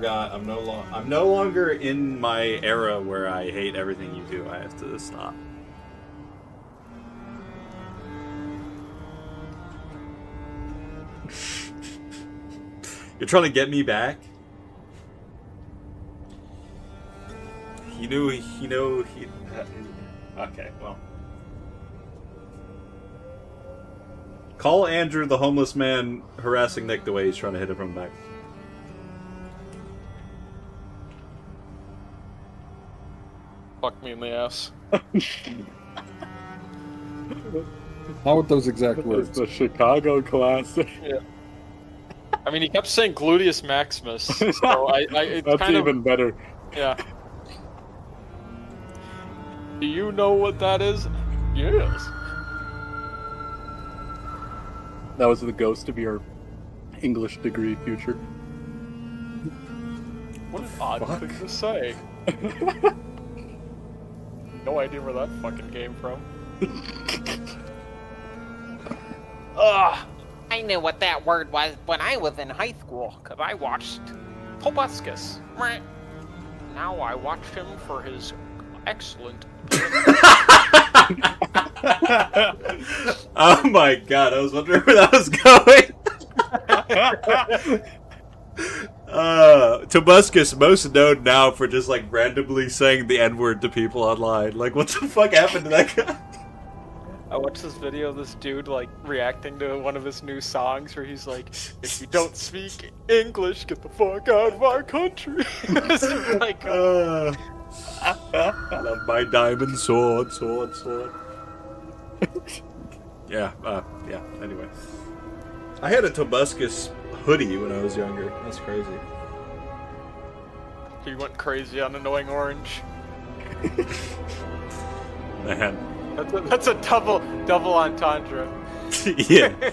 forgot. I'm no longer in my era where I hate everything you do. I have to stop. You're trying to get me back? He knew. Okay, well. Call Andrew the homeless man harassing Nick the way he's trying to hit him from the back. Fuck me in the ass. Not with those exact words. It's the Chicago classic. Yeah. I mean, he kept saying gluteus maximus, so it's That's kind even of, better. yeah. Do you know what that is? Yes. That was the ghost of your English degree future. What an odd thing to say. No idea where that fucking came from. Ugh! I knew what that word was when I was in high school, because I watched Proboscis. Now I watch him for his excellent... Oh my god, I was wondering where that was going. Tobuscus, most known now for just like randomly saying the N-word to people online. Like, what the fuck happened to that guy? I watched this video of this dude, like, reacting to one of his new songs where he's like, if you don't speak English, get the fuck out of our country. It's like, I love my diamond sword. Yeah, anyway. I had a Tobuscus hoodie when I was younger. That's crazy. he went crazy on Annoying Orange. Man. That's a double entendre. Yeah.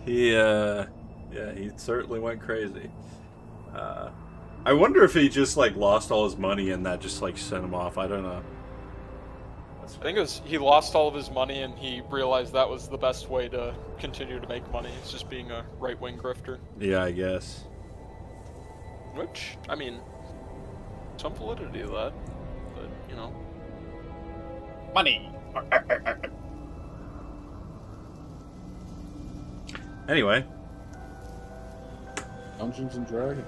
He certainly went crazy. I wonder if he just like lost all his money and that just like sent him off. I don't know. I think it was he lost all of his money and he realized that was the best way to continue to make money. It's just being a right-wing grifter. Yeah, I guess. Which, I mean, some validity to that, but you know. Money! Anyway. Dungeons and Dragons.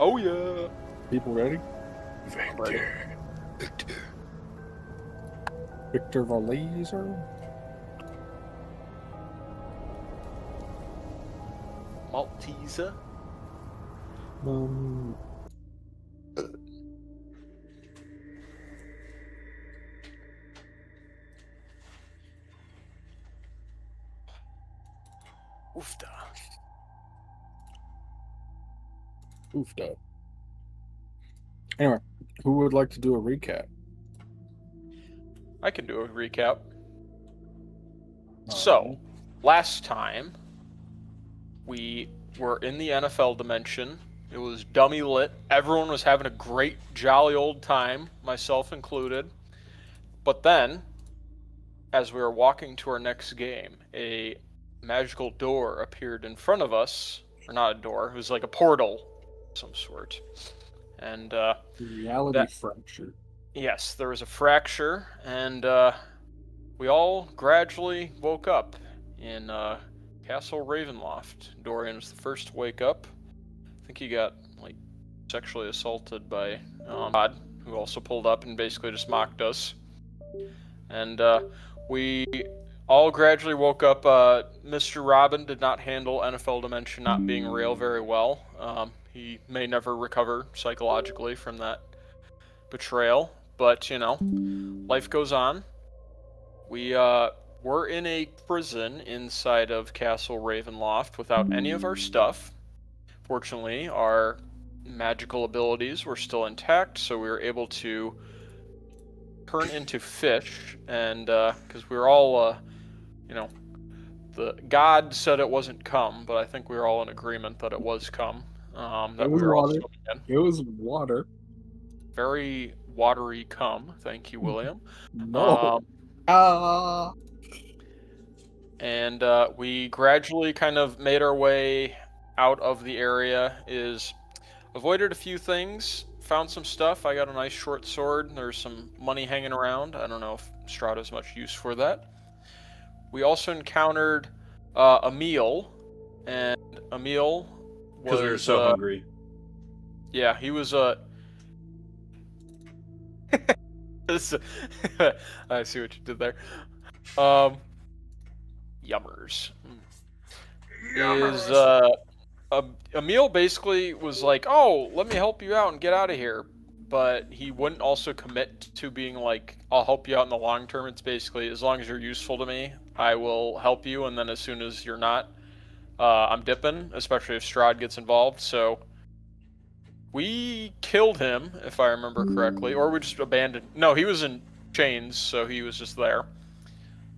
Oh yeah! People ready? Victor. Victor Valaser? Malteser? Oofda. Oofda. Anyway, who would like to do a recap? I can do a recap. So, last time, we were in the NFL dimension. It was dummy lit. Everyone was having a great, jolly old time, myself included. But then, as we were walking to our next game, a magical door appeared in front of us. Or not a door, it was like a portal of some sort. And, Reality fracture. yes, there was a fracture, and we all gradually woke up in Castle Ravenloft. Dorian was the first to wake up. I think he got like sexually assaulted by Strahd, who also pulled up and basically just mocked us. And we all gradually woke up. Mr. Robbin did not handle NFL Dimension not being real very well. He may never recover psychologically from that betrayal. But, you know, life goes on. We were in a prison inside of Castle Ravenloft without any of our stuff. Fortunately, our magical abilities were still intact, so we were able to turn into fish. And, because we were all, you know, the god said it wasn't cum, but I think we were all in agreement that it was cum. That It was we were all water. swimming in. It was water. Very watery cum. Thank you, William. No. And we gradually kind of made our way out of the area. avoided a few things, found some stuff. I got a nice short sword. There's some money hanging around. I don't know if Strahd has much use for that. We also encountered a meal, and Emil was... Because we were so hungry. Yeah, he was I see what you did there. Yummers. Emil basically was like, "Oh, let me help you out and get out of here," but he wouldn't also commit to being like, "I'll help you out in the long term." It's basically, as long as you're useful to me, I will help you, and then as soon as you're not, I'm dipping. Especially if Strahd gets involved. So we killed him, if I remember correctly, or we just abandoned. No, he was in chains, so he was just there.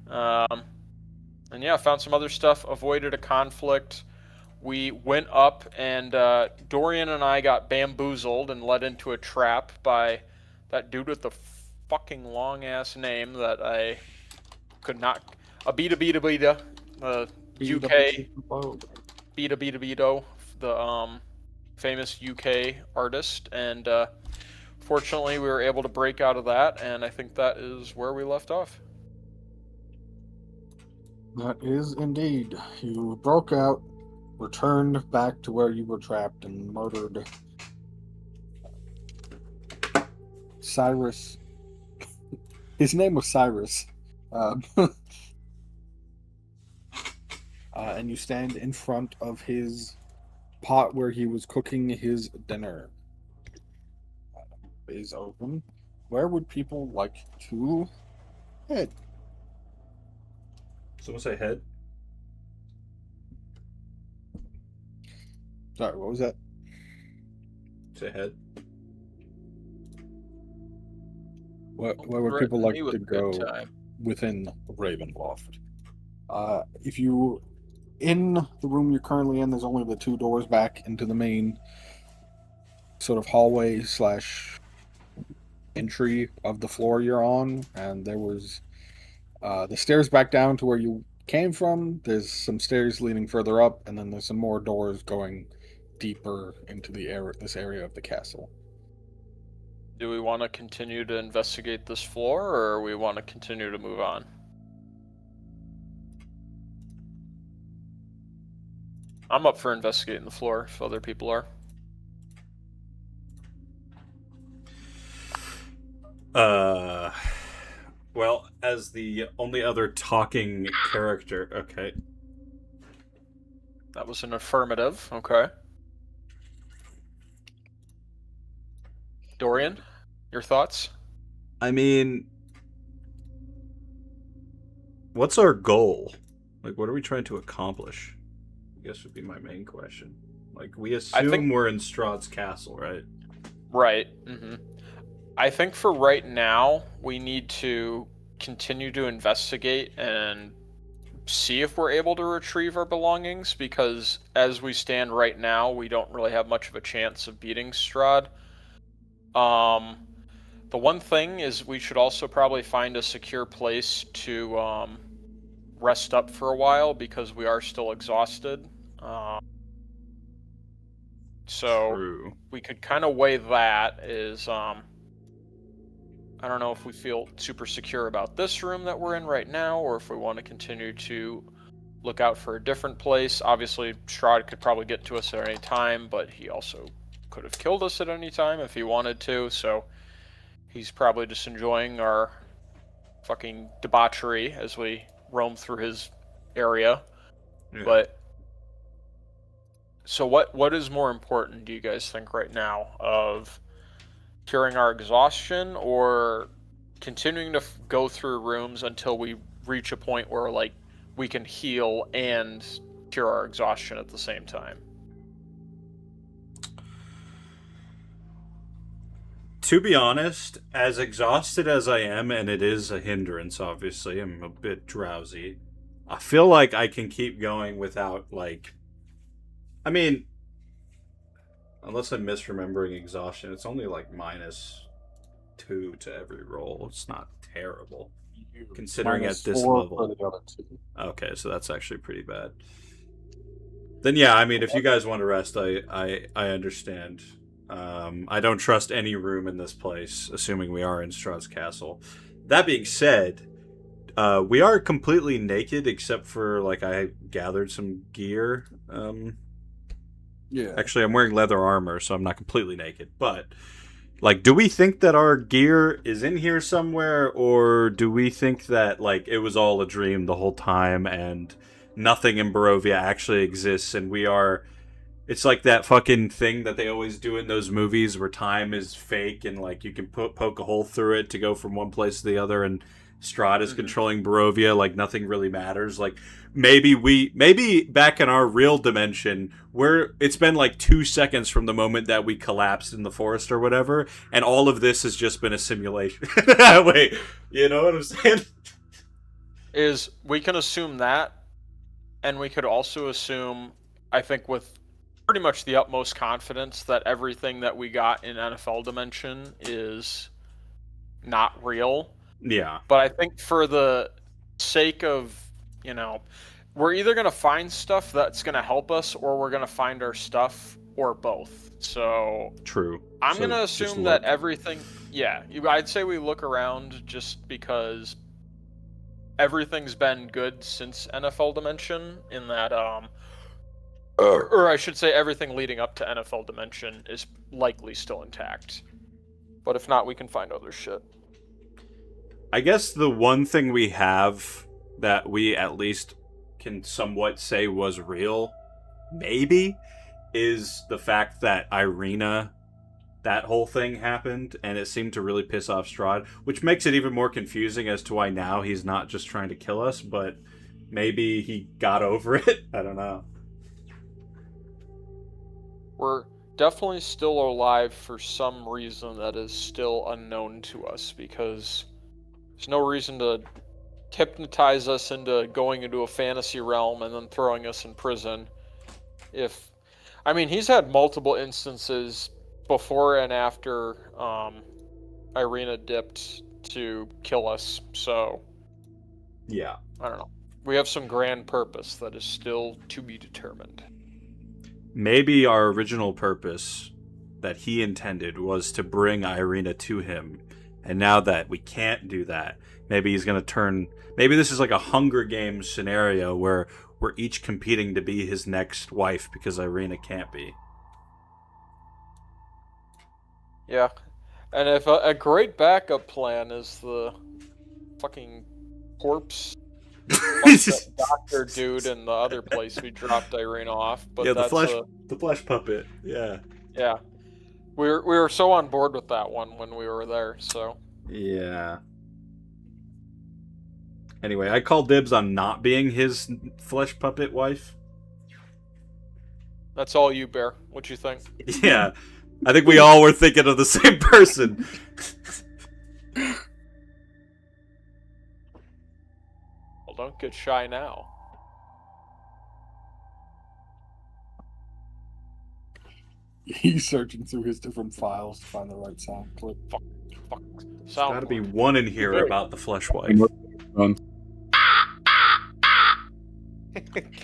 And yeah, found some other stuff. Avoided a conflict. We went up, and Dorian and I got bamboozled and led into a trap by that dude with the fucking long-ass name that I could not... Hippidy UK... Hippidy Doo, the famous UK artist, and fortunately we were able to break out of that, and I think that is where we left off. That is indeed. You broke out, returned back to where you were trapped, and murdered Cyrus. His name was Cyrus. And you stand in front of his pot where he was cooking his dinner. Is open. Where would people like to head? Someone say head? Sorry, what was that? Say head. Where would people like to go Time. within Ravenloft? If you... In the room you're currently in, there's only the two doors back into the main sort of hallway / entry of the floor you're on, and there was the stairs back down to where you came from. There's some stairs leading further up, and then there's some more doors going deeper into this area of the castle. Do we want to continue to investigate this floor, or we want to continue to move on? I'm up for investigating the floor if other people are. Well, as the only other talking character, okay. That was an affirmative, okay. Dorian, your thoughts? I mean, what's our goal? Like, what are we trying to accomplish? I guess would be my main question. Like, we assume we're in Strahd's castle, right? Right. Mm-hmm. I think for right now, we need to continue to investigate and see if we're able to retrieve our belongings, because as we stand right now, we don't really have much of a chance of beating Strahd. The one thing is we should also probably find a secure place to rest up for a while, because we are still exhausted. So True. we could kind of weigh that as, I don't know if we feel super secure about this room that we're in right now, or if we want to continue to look out for a different place. Obviously, Strahd could probably get to us at any time, but he also could have killed us at any time if he wanted to, so he's probably just enjoying our fucking debauchery as we roam through his area. Yeah. But so what is more important, do you guys think, right now, of curing our exhaustion or continuing to go through rooms until we reach a point where, like, we can heal and cure our exhaustion at the same time? To be honest, as exhausted as I am, and it is a hindrance, obviously, I'm a bit drowsy, I feel like I can keep going without, like... I mean, unless I'm misremembering exhaustion, it's only like -2 to every roll. It's not terrible, considering at this level. For the other two. Okay, so that's actually pretty bad. Then yeah, I mean, if you guys want to rest, I understand. I don't trust any room in this place, assuming we are in Strahd's castle. That being said, we are completely naked except for, like, I gathered some gear. Yeah. Actually, I'm wearing leather armor, so I'm not completely naked. But, like, do we think that our gear is in here somewhere, or do we think that, like, it was all a dream the whole time and nothing in Barovia actually exists, and we are... It's like that fucking thing that they always do in those movies where time is fake and, like, you can poke a hole through it to go from one place to the other, and Strahd is controlling Barovia, like nothing really matters. Like, maybe back in our real dimension, it's been like 2 seconds from the moment that we collapsed in the forest or whatever, and all of this has just been a simulation. Wait, you know what I'm saying? Is we can assume that, and we could also assume, I think with pretty much the utmost confidence, that everything that we got in NFL Dimension is not real. Yeah. But I think for the sake of, we're either going to find stuff that's going to help us, or we're going to find our stuff, or both. So True. I'm So going to just assume look. that everything, I'd say we look around just because everything's been good since NFL Dimension, in that, or I should say everything leading up to NFL Dimension is likely still intact. But if not, we can find other shit. I guess the one thing we have that we at least can somewhat say was real, maybe, is the fact that Irina, that whole thing happened, and it seemed to really piss off Strahd, which makes it even more confusing as to why now he's not just trying to kill us, but maybe he got over it. I don't know. We're definitely still alive for some reason that is still unknown to us, because there's no reason to hypnotize us into going into a fantasy realm and then throwing us in prison. He's had multiple instances before and after Irina dipped to kill us, so Yeah. I don't know. We have some grand purpose that is still to be determined. Maybe our original purpose that he intended was to bring Irina to him. And now that we can't do that, maybe he's going to turn... Maybe this is like a Hunger Games scenario where we're each competing to be his next wife because Irina can't be. Yeah. And if a great backup plan is the fucking corpse that doctor dude in the other place we dropped Irina off. But yeah, that's the flesh puppet. Yeah. Yeah. We were so on board with that one when we were there, so. Yeah. Anyway, I call dibs on not being his flesh puppet wife. That's all you, Bear. What you think? Yeah. I think we all were thinking of the same person. Well, don't get shy now. He's searching through his different files to find the right sound clip. Fuck. There's Sound gotta be board. one in here about the flesh wife.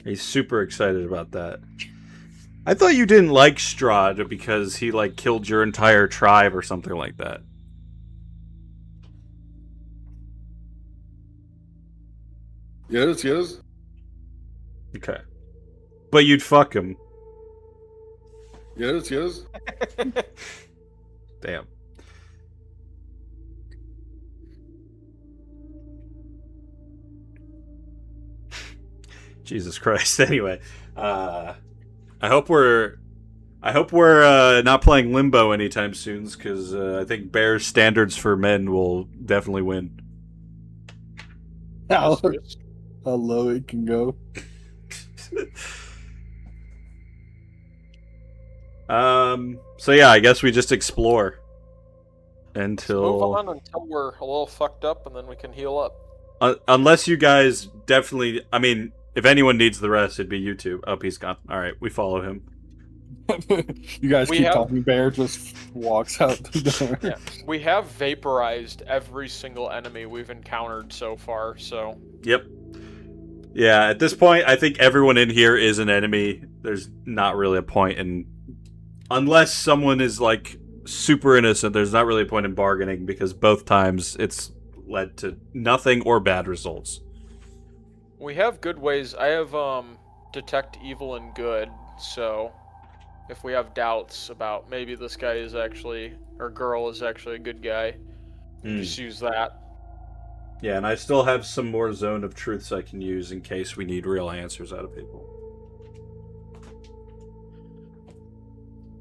He's super excited about that. I thought you didn't like Strahd because he, like, killed your entire tribe or something like that. Yes. Okay. But you'd fuck him. Yes. Damn. Jesus Christ. Anyway, I hope we're not playing Limbo anytime soon, because I think Bear's standards for men will definitely win. How low it can go. So yeah, I guess we just explore Move until on until we're a little fucked up, and then we can heal up. unless you guys definitely. I mean, if anyone needs the rest, it'd be you two. Oh, he's gone. All right, we follow him. You guys We keep have- talking. Bear just walks out the door. Yeah, we have vaporized every single enemy we've encountered so far, so Yep. Yeah, at this point, I think everyone in here is an enemy. There's not really a point in Unless someone is, like, super innocent, there's not really a point in bargaining, because both times it's led to nothing or bad results. We have good ways. I have detect evil and good, so if we have doubts about maybe this guy is actually, or girl is actually a good guy, just use that. Yeah, and I still have some more zone of truths I can use in case we need real answers out of people.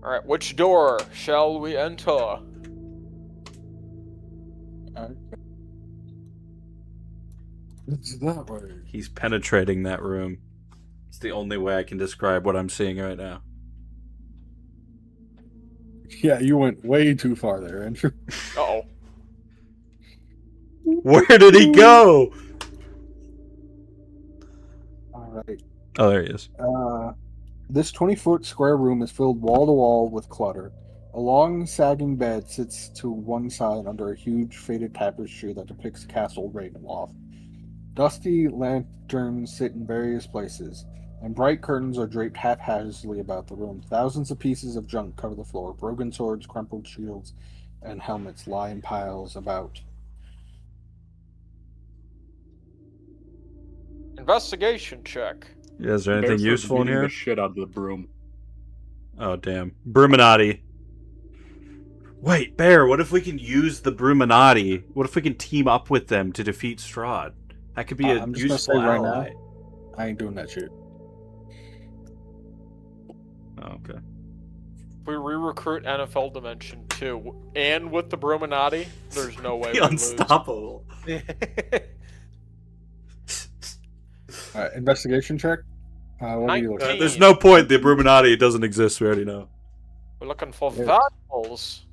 Alright, which door shall we enter? It's that way. He's penetrating that room. It's the only way I can describe what I'm seeing right now. Yeah, you went way too far there, Andrew. Uh-oh. Where did he go? All right. Oh, there he is. This 20-foot square room is filled wall to wall with clutter. A long, sagging bed sits to one side under a huge faded tapestry that depicts Castle Ravenloft. Dusty lanterns sit in various places, and bright curtains are draped haphazardly about the room. Thousands of pieces of junk cover the floor. Broken swords, crumpled shields, and helmets lie in piles about. Investigation check. Yeah, is there anything Bear's useful in beating here? the shit out of the broom. Oh, damn. Bruminati. Wait, Bear, what if we can use the Bruminati? What if we can team up with them to defeat Strahd? That could be a I'm just gonna useful say right ally. now, I ain't doing that shit. Oh, okay. If we re-recruit NFL Dimension 2 and with the Bruminati, there's no way we Unstoppable. lose. Investigation check. What are you looking at? There's no point. The Bruminati doesn't exist. We already know. We're looking for Yeah. valuables.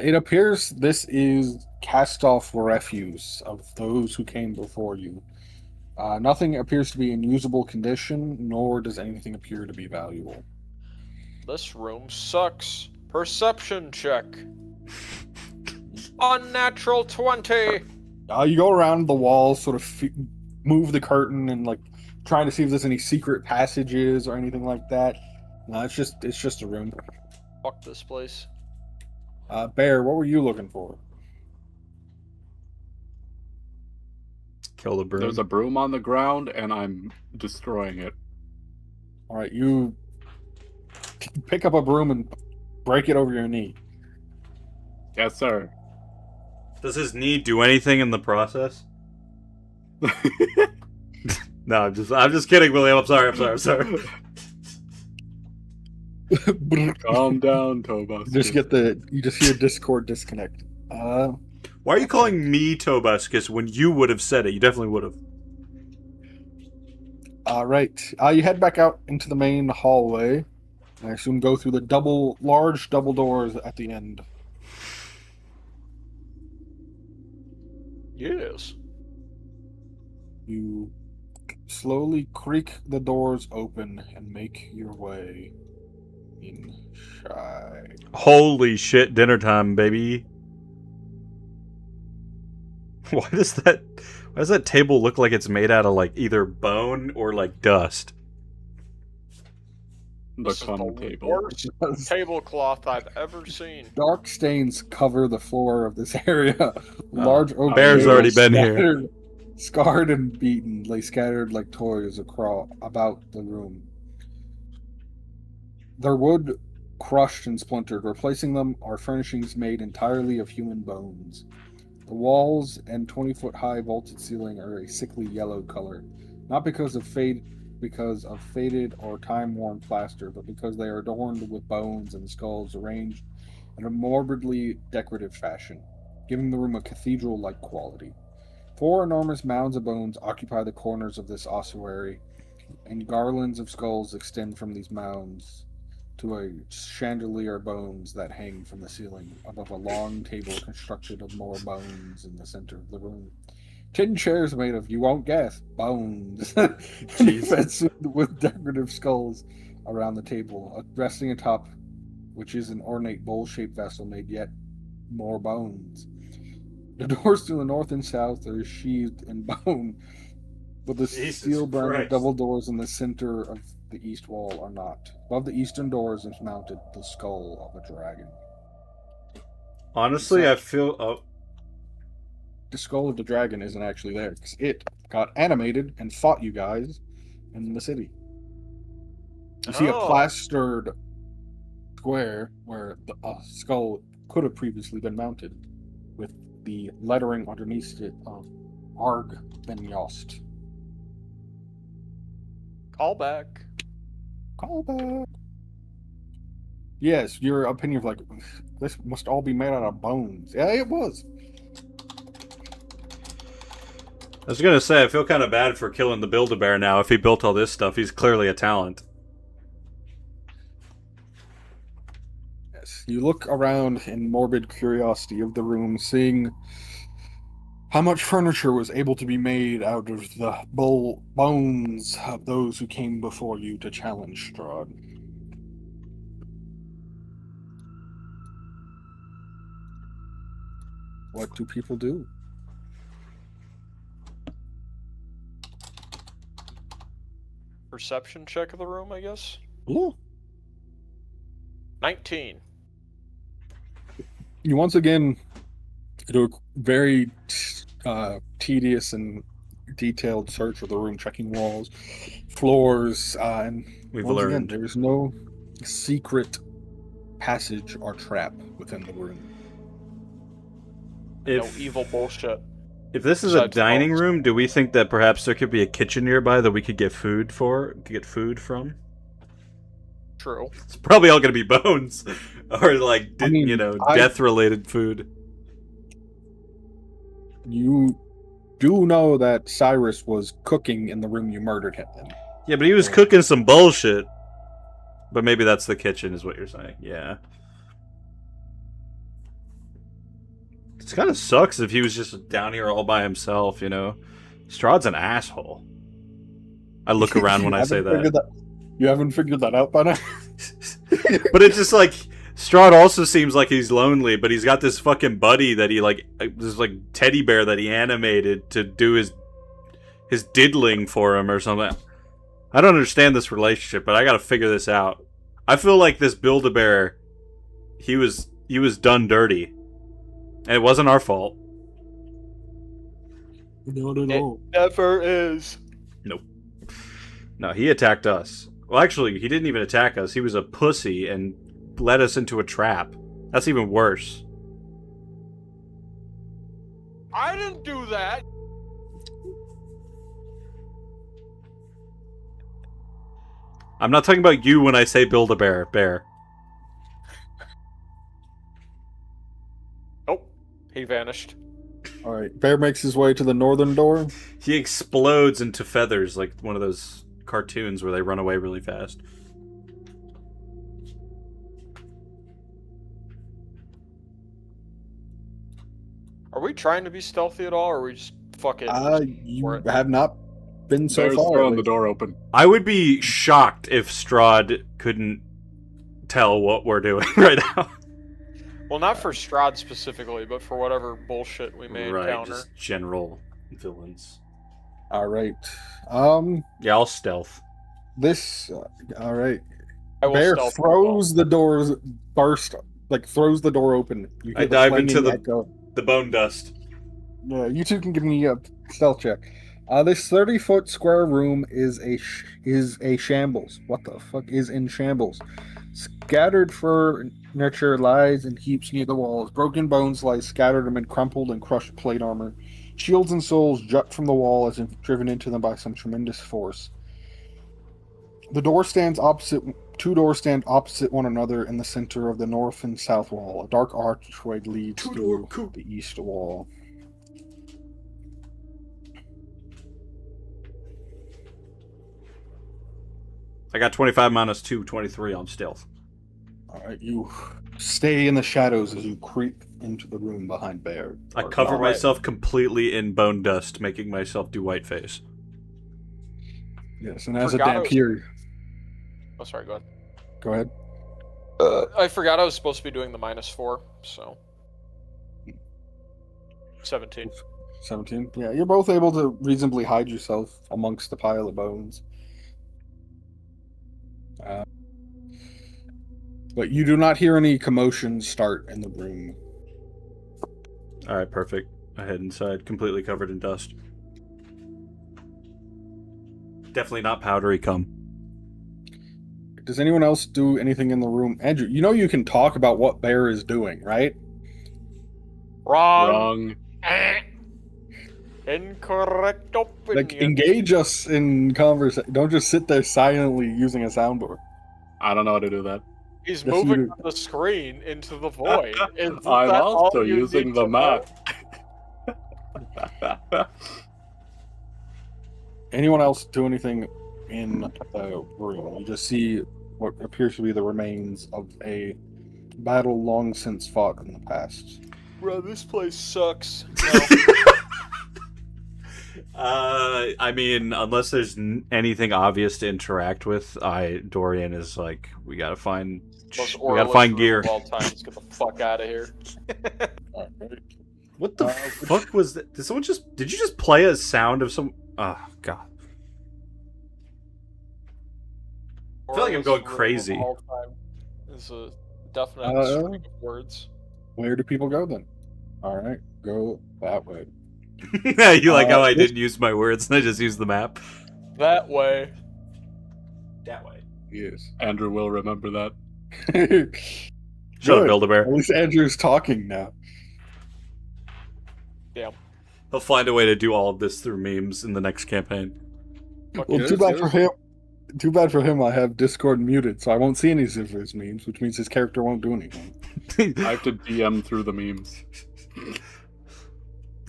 It appears this is cast-off refuse of those who came before you. Nothing appears to be in usable condition, nor does anything appear to be valuable. This room sucks. Perception check. Unnatural 20. You go around the walls, sort of move the curtain, and like trying to see if there's any secret passages or anything like that. No, it's just a room. Fuck this place. Bear, what were you looking for? Kill the broom. There's a broom on the ground, and I'm destroying it. All right, you pick up a broom and break it over your knee. Yes, sir. Does his knee do anything in the process? No, I'm just kidding, William. I'm sorry. Calm down, Tobas. You just hear Discord disconnect. Why are you calling me Tobuscus when you would have said it? You definitely would have. All right. You head back out into the main hallway. I assume go through the large double doors at the end. Yes. You slowly creak the doors open and make your way inside. Holy shit, dinner time, baby. Why does that table look like it's made out of like either bone or like dust? The This is common the table. worst tablecloth I've ever seen. Dark stains cover the floor of this area. Large oak Bear's tables already been here. Scarred and beaten, lay scattered like toys about the room. Their wood crushed and splintered. Replacing them are furnishings made entirely of human bones. The walls and 20-foot-high vaulted ceiling are a sickly yellow color, not because of faded or time-worn plaster, but because they are adorned with bones and skulls arranged in a morbidly decorative fashion, giving the room a cathedral-like quality. 4 enormous mounds of bones occupy the corners of this ossuary, and garlands of skulls extend from these mounds to a chandelier of bones that hang from the ceiling above a long table constructed of more bones in the center of the room. 10 chairs made of, you won't guess, bones, fenced with decorative skulls around the table, resting atop which is an ornate bowl-shaped vessel made yet more bones. The doors to the north and south are sheathed in bone, with the Jesus steel-branded Christ. double doors in the center of the east wall are not. Above the eastern doors is mounted the skull of a dragon. Honestly, I feel. Oh, The skull of the dragon isn't actually there because it got animated and fought you guys in the city. You see a Oh. plastered square where the skull could have previously been mounted, with the lettering underneath it of Arg Ben Yost. Call back. Call back. Yes, your opinion of like this must all be made out of bones. Yeah, it was. I was gonna say I feel kind of bad for killing the Build-A-Bear now. If he built all this stuff, he's clearly a talent. Yes, you look around in morbid curiosity of the room, seeing how much furniture was able to be made out of the bones of those who came before you to challenge Strahd. What do people do? Perception check of the room, I guess. Ooh. 19. You once again do a very tedious and detailed search of the room, checking walls, floors, and We've once learned. again, there's no secret passage or trap within the room. No evil bullshit. If this is a Besides dining bones. room, do we think that perhaps there could be a kitchen nearby that we could get food from? True. It's probably all gonna be bones, or like I mean, death-related food. You do know that Cyrus was cooking in the room you murdered him in. Yeah, but he was cooking some bullshit. But maybe that's the kitchen, is what you're saying. Yeah. It kind of sucks if he was just down here all by himself, you know. Strahd's an asshole. I look around when I say that. You haven't figured that out by now? But it's just like Strahd also seems like he's lonely, but he's got this fucking buddy that he this like teddy bear that he animated to do his diddling for him or something. I don't understand this relationship, but I gotta figure this out. I feel like this Build-A-Bear, he was done dirty. And it wasn't our fault. Not at It all. never is. Nope. No, he attacked us. Well, actually, he didn't even attack us. He was a pussy and led us into a trap. That's even worse. I didn't do that. I'm not talking about you when I say Build-A-Bear. Bear. Nope. He vanished. Alright, Bear makes his way to the northern door. He explodes into feathers like one of those cartoons where they run away really fast. Are we trying to be stealthy at all, or are we just fucking... You We're- have not been so Bear's far. throwing the door open. I would be shocked if Strahd couldn't tell what we're doing right now. Well, not for Strahd specifically, but for whatever bullshit we may Right, encounter. just general villains. Alright. Yeah, I'll stealth. This. Alright. I will Bear stealth throws the doors, throws the door open. You I hear the dive clanging into the- echo. The bone dust. Yeah, you two can give me a stealth check. This 30-foot square room is a shambles. What the fuck is in shambles? Scattered furniture lies in heaps near the walls. Broken bones lie scattered amid crumpled and crushed plate armor. Shields and souls jut from the wall as if driven into them by some tremendous force. Two doors stand opposite one another in the center of the north and south wall. A dark archway leads to the east wall. I got 25 minus 2, 23 on stealth. Alright, you stay in the shadows as you creep into the room behind Bear. I Or cover not. myself completely in bone dust, making myself do whiteface. Yes, and as Forgot a I was- dampier. Oh, sorry, go ahead. Go ahead. I forgot I was supposed to be doing the -4, so... 17. 17. Yeah, you're both able to reasonably hide yourself amongst the pile of bones. But you do not hear any commotion start in the room. All right, perfect. I head inside, completely covered in dust. Definitely not powdery cum. Does anyone else do anything in the room? Andrew, you know you can talk about what Bear is doing, right? Wrong. Wrong. Incorrect opinion. Like, engage us in conversation. Don't just sit there silently using a soundboard. I don't know how to do that. He's Yes, you moving do. the screen into the void. Isn't I'm that also all you using need the to know? map. Anyone else do anything in the room? You just see what appears to be the remains of a battle long since fought in the past. Bro, this place sucks. I mean, unless there's anything obvious to interact with, Dorian is like, we gotta find gear. Of all time. Let's get the fuck out of here. What the fuck was that? Did you just play a sound of some? Oh god. I feel like I'm going crazy. All time is a definite string of words. Where do people go then? All right, go that way. You like how I didn't use my words and I just used the map? That way. That way. Yes. Andrew will remember that. Shut up, Good. Build-A-Bear. At least Andrew's talking now. Yeah. He'll find a way to do all of this through memes in the next campaign. Well, too bad for him. Too bad for him. I have Discord muted, so I won't see any of his memes, which means his character won't do anything. I have to DM through the memes.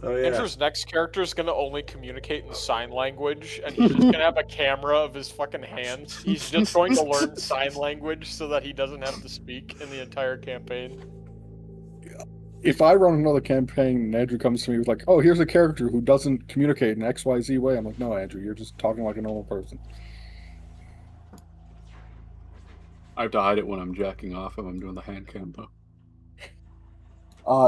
Oh yeah. Andrew's next character is gonna only communicate in sign language, and he's just gonna have a camera of his fucking hands. He's just going to learn sign language so that he doesn't have to speak in the entire campaign. If I run another campaign and Andrew comes to me with like, "Oh, here's a character who doesn't communicate in XYZ way," I'm like, "No, Andrew, you're just talking like a normal person." I have to hide it when I'm jacking off if I'm doing the hand cam though.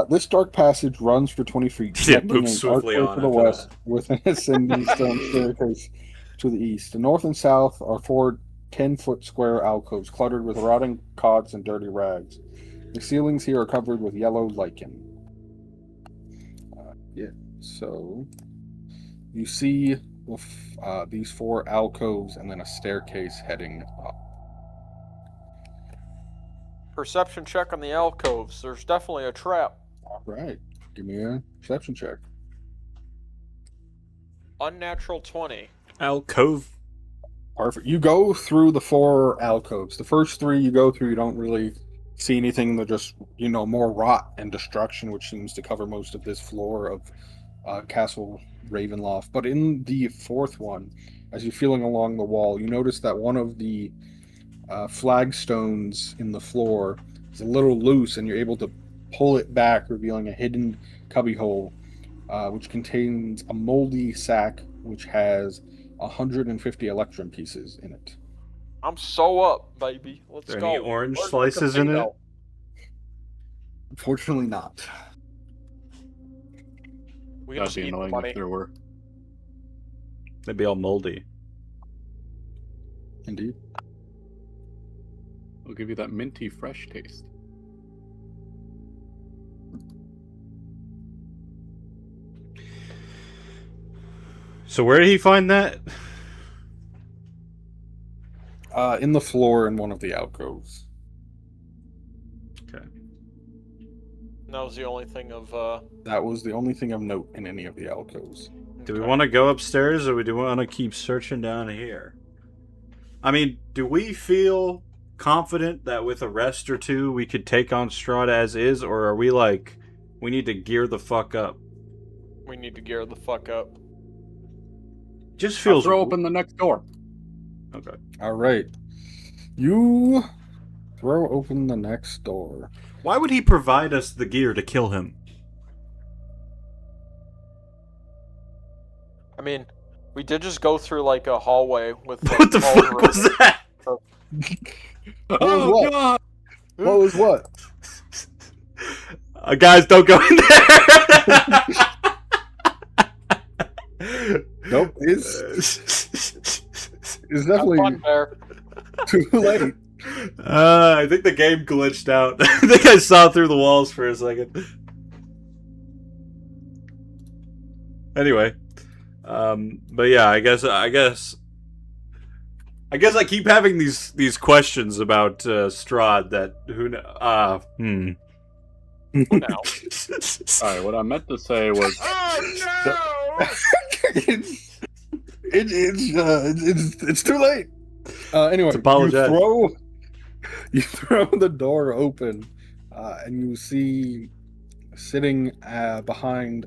This dark passage runs for 20 feet, Yeah, connecting move an swiftly archway on to the after west with an ascending stone staircase to the east. The north and south are 4 10-foot square alcoves cluttered with rotting cots and dirty rags. The ceilings here are covered with yellow lichen. So you see these 4 alcoves and then a staircase heading up. Perception check on the alcoves. There's definitely a trap. All right, give me a perception check. Unnatural 20. Alcove. Perfect. You go through the 4 alcoves. The first 3 you go through, you don't really see anything that just, more rot and destruction, which seems to cover most of this floor of Castle Ravenloft. But in the 4th one, as you're feeling along the wall, you notice that one of the flagstones in the floor is a little loose, and you're able to pull it back, revealing a hidden cubbyhole, which contains a moldy sack which has 150 electrum pieces in it. I'm so up, baby. Let's Are go. there any orange Where's the slices in it? potato? Unfortunately not. We can That'd just be eat the annoying money. if there were. They'd be all moldy. Indeed. It'll give you that minty fresh taste. So where did he find that? In the floor in one of the alcoves. Okay. That was the only thing of. That was the only thing of note in any of the alcoves. Do we want to go upstairs or do we want to keep searching down here? I mean, do we feel confident that with a rest or 2 we could take on Strahd as is, or are we like, we need to gear the fuck up? We need to gear the fuck up. Just I'll feels throw open the next door. Okay. All right. You throw open the next door. Why would he provide us the gear to kill him? I mean, we did just go through like a hallway with. Like, What the all fuck was that? Oh what? god! What was what? Guys, don't go in there. Nope. It's Have definitely fun there. too late. I think the game glitched out. I think I saw through the walls for a second. Anyway, but yeah, I guess I keep having these questions about Strahd that who Now. All right, what I meant to say was. Oh no! It's too late. Anyway, It's apologetic. You throw the door open, and you see sitting behind.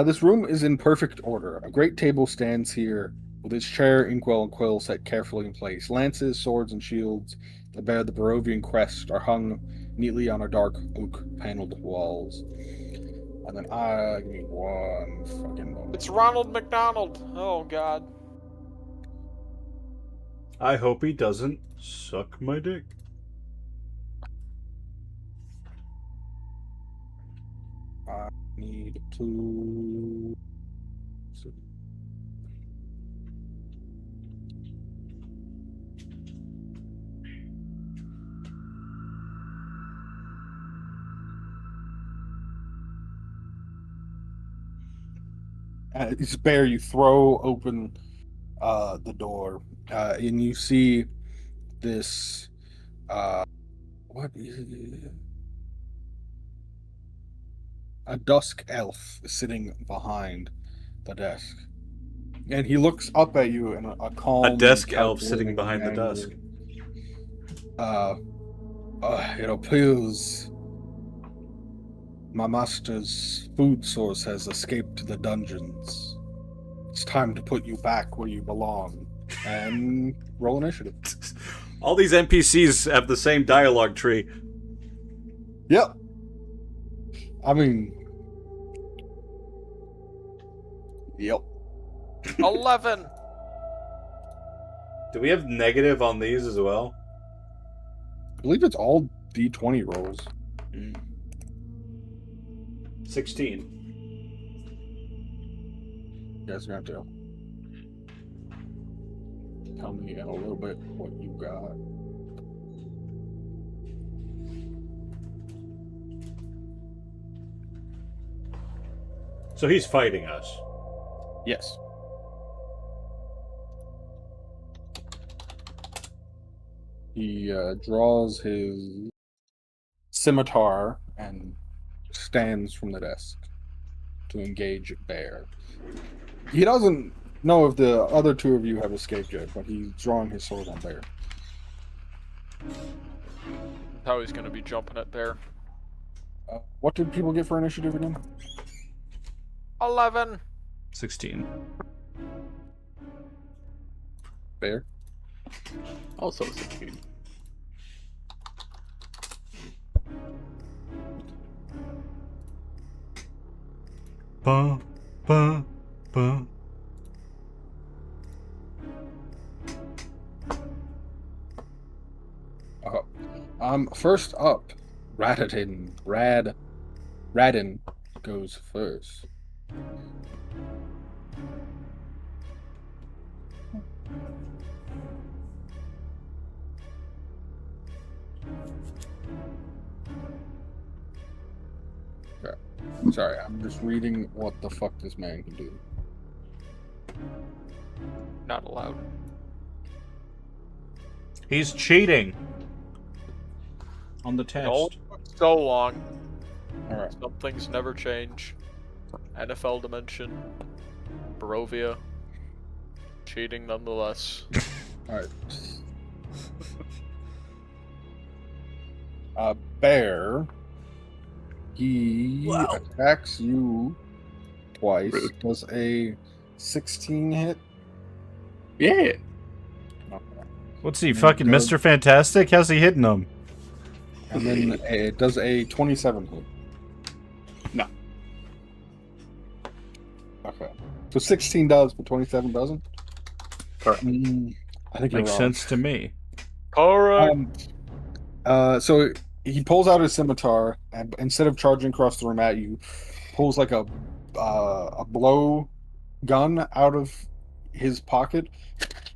This room is in perfect order. A great table stands here with its chair, inkwell, and quill set carefully in place. Lances, swords, and shields that bear the Barovian crest are hung neatly on our dark oak paneled walls. And then give me one fucking moment. It's Ronald McDonald. Oh God. I hope he doesn't suck my dick. I need to. It's Bear. You throw open the door, and you see this. What is it? A dusk elf sitting behind the desk, and he looks up at you in a calm. A desk elf sitting behind the anger. desk. It appears my master's food source has escaped the dungeons. It's time to put you back where you belong. And roll initiative. All these NPCs have the same dialogue tree. Yep. I mean. Yep. 11. Do we have negative on these as well? I believe it's all D20 rolls. 16. You guys are going to have to tell me in a little bit what you got. So he's fighting us. Yes. He draws his scimitar and stands from the desk to engage Bear. He doesn't know if the other two of you have escaped yet, but he's drawing his sword on Bear. How he's gonna be jumping at Bear. What did people get for initiative again? 11. 16. Bear? Also 16. Ba, ba, ba. First up, Radin goes first. Okay. Sorry, I'm just reading what the fuck this man can do. Not allowed. He's cheating on the test. No, it took so long. Alright. Some things never change. NFL dimension. Barovia. Cheating nonetheless. Alright. Bear. He attacks you twice. Rude. Does a 16 hit? Yeah. Okay. What's he, Yeah, fucking does. Mr. Fantastic? How's he hitting them? And then it does a 27 hit. No. Okay. So 16 does, but 27 doesn't? Correct. I think you're Makes wrong. sense to me. Alright. So he pulls out his scimitar, and instead of charging across the room at you, pulls like a blow gun out of his pocket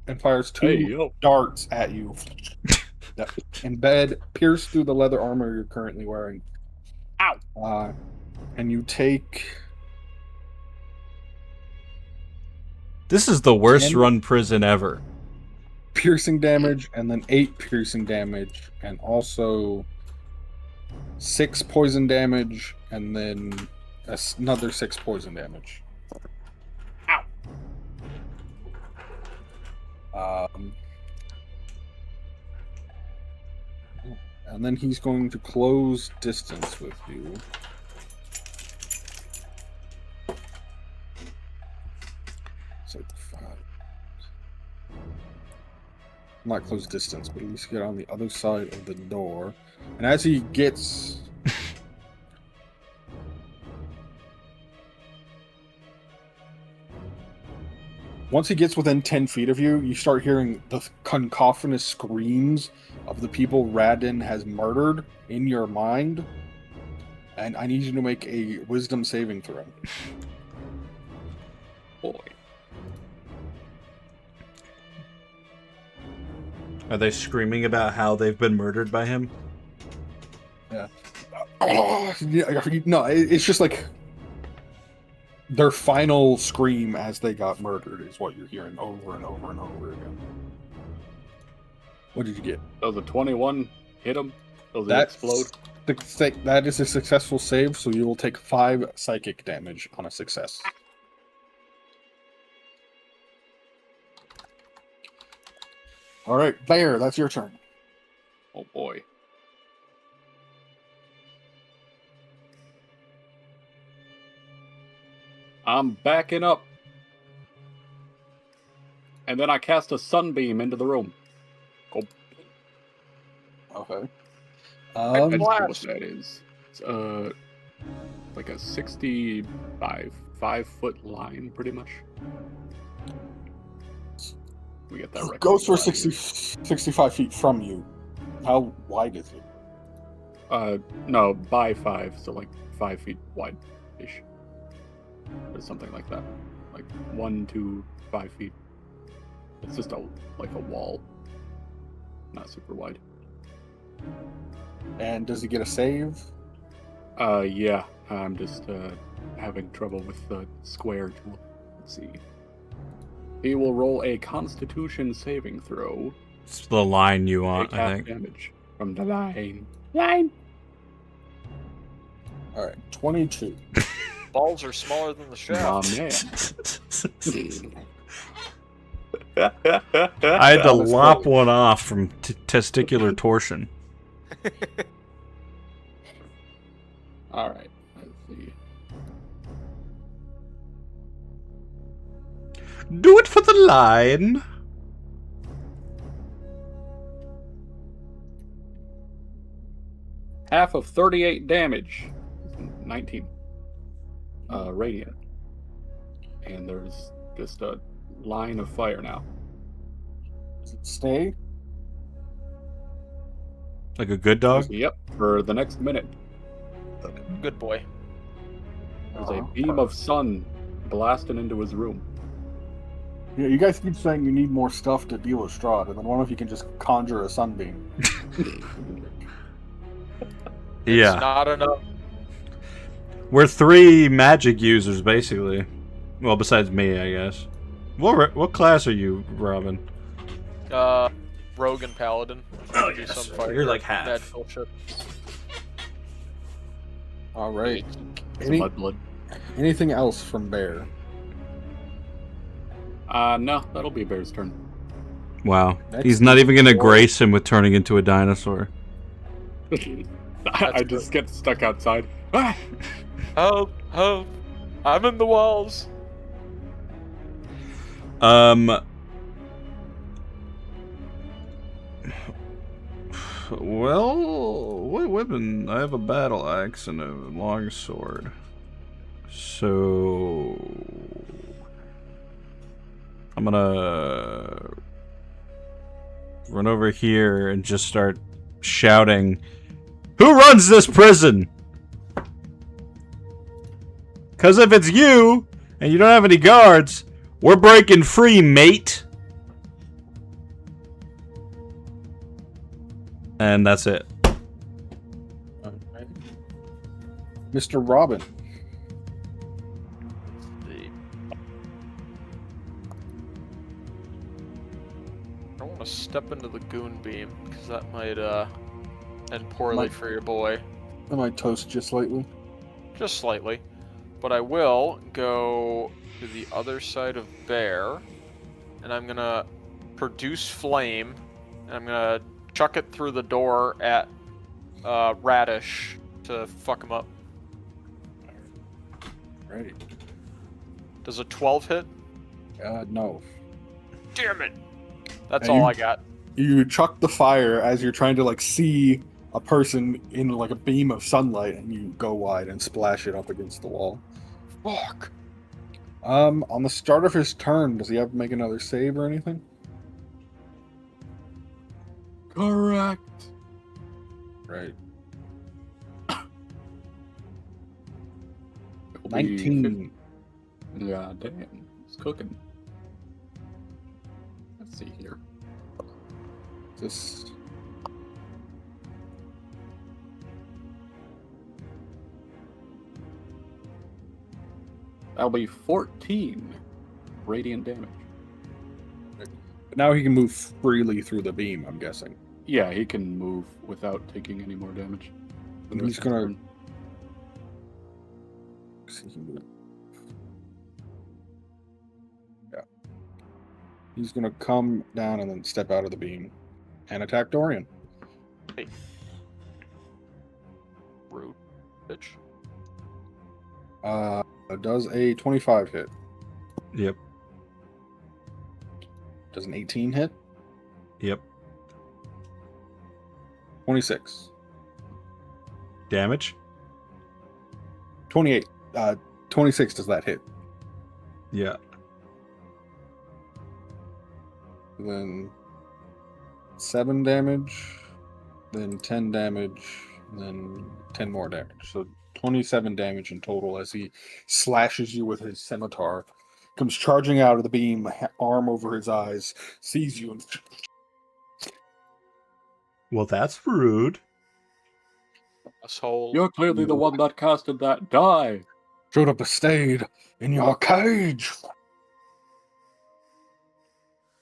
and fires two Hey, yo. darts at you. that embed, pierce through the leather armor you're currently wearing. Ow! And you take... This is the worst 10 run prison ever. piercing damage, and then 8 piercing damage, and also 6 poison damage, and then another 6 poison damage. Ow! And then he's going to close distance with you. So 5. Not close distance, but at least get on the other side of the door. And as he gets... Once he gets within 10 feet of you, you start hearing the cacophonous screams of the people Radin has murdered in your mind. And I need you to make a wisdom saving throw. Boy. Are they screaming about how they've been murdered by him? Yeah. No, it's just like their final scream as they got murdered is what you're hearing over and over and over again. What did you get? Does a 21 hit him? Does it That's- explode? That is a successful save, so you will take 5 psychic damage on a success. All right, Bear, that's your turn. Oh boy. I'm backing up. And then I cast a sunbeam into the room. Oh, Okay. I just know what blast. that is. It's like a 5-foot line, pretty much. We get that right. Goes for 65 feet from you. How wide is it? No, by 5, so like 5 feet wide-ish. Or something like that. Like 1 to 5 feet. It's just like a wall. Not super wide. And does he get a save? Yeah. I'm just having trouble with the square tool. Let's see. He will roll a Constitution saving throw. It's the line you want, Take I half think. damage from the line. Line. All right, 22. Balls are smaller than the shaft. Man. I had to Honestly. lop one off from testicular torsion. All right. Let's see. Do it for the line. Half of 38 damage. 19. Radiant. And there's just a line of fire now. Does it stay? Like a good dog? Yep, for the next minute. Good boy. There's a beam of sun blasting into his room. Yeah, you guys keep saying you need more stuff to deal with Strahd, and then one of you can just conjure a sunbeam. Yeah. It's not enough. We're 3 magic users, basically. Well, besides me, I guess. What class are you, Robbin? Rogue and Paladin. Oh, Do yes. some fighter, You're like half. magical shit. All right. It's Any, mudblood. anything else from Bear? No, that'll be Bear's turn. Wow. That's He's not even gonna four. grace him with turning into a dinosaur. I just get stuck outside. Ah! Help! Help! I'm in the walls! Well, what weapon? I have a battle axe and a long sword. So I'm gonna run over here and just start shouting, "Who runs this prison?" Cause if it's you and you don't have any guards, we're breaking free, mate. And that's it. Alright. Mr. Robbin. I don't want to step into the goon beam because that might end poorly for your boy. I might toast just slightly. Just slightly. But I will go to the other side of Bear, and I'm gonna produce flame, and I'm gonna chuck it through the door at Radish to fuck him up. Ready. Does a 12 hit? No. Damn it! That's And all you- I got. You chuck the fire as you're trying to like see a person in like a beam of sunlight, and you go wide and splash it up against the wall. Fuck. On the start of his turn, does he have to make another save or anything? Correct. Right. It'll be 19. Yeah, damn. It's cooking. Let's see here. This. That'll be 14 radiant damage. Now he can move freely through the beam, I'm guessing. Yeah, he can move without taking any more damage. for the He's rest of his gonna- turn. So he can move. Yeah. He's gonna come down and then step out of the beam and attack Dorian. Rude. Bitch. Does a 25 hit? Yep. Does an 18 hit? Yep. 26. Damage? 28. 26 does that hit. Yeah. Then 7 damage, then 10 damage, then 10 more damage. So 27 damage in total as he slashes you with his scimitar. Comes charging out of the beam, arm over his eyes, sees you, and Well, that's rude. Asshole. You're clearly the one that casted that die. should have stayed in your cage.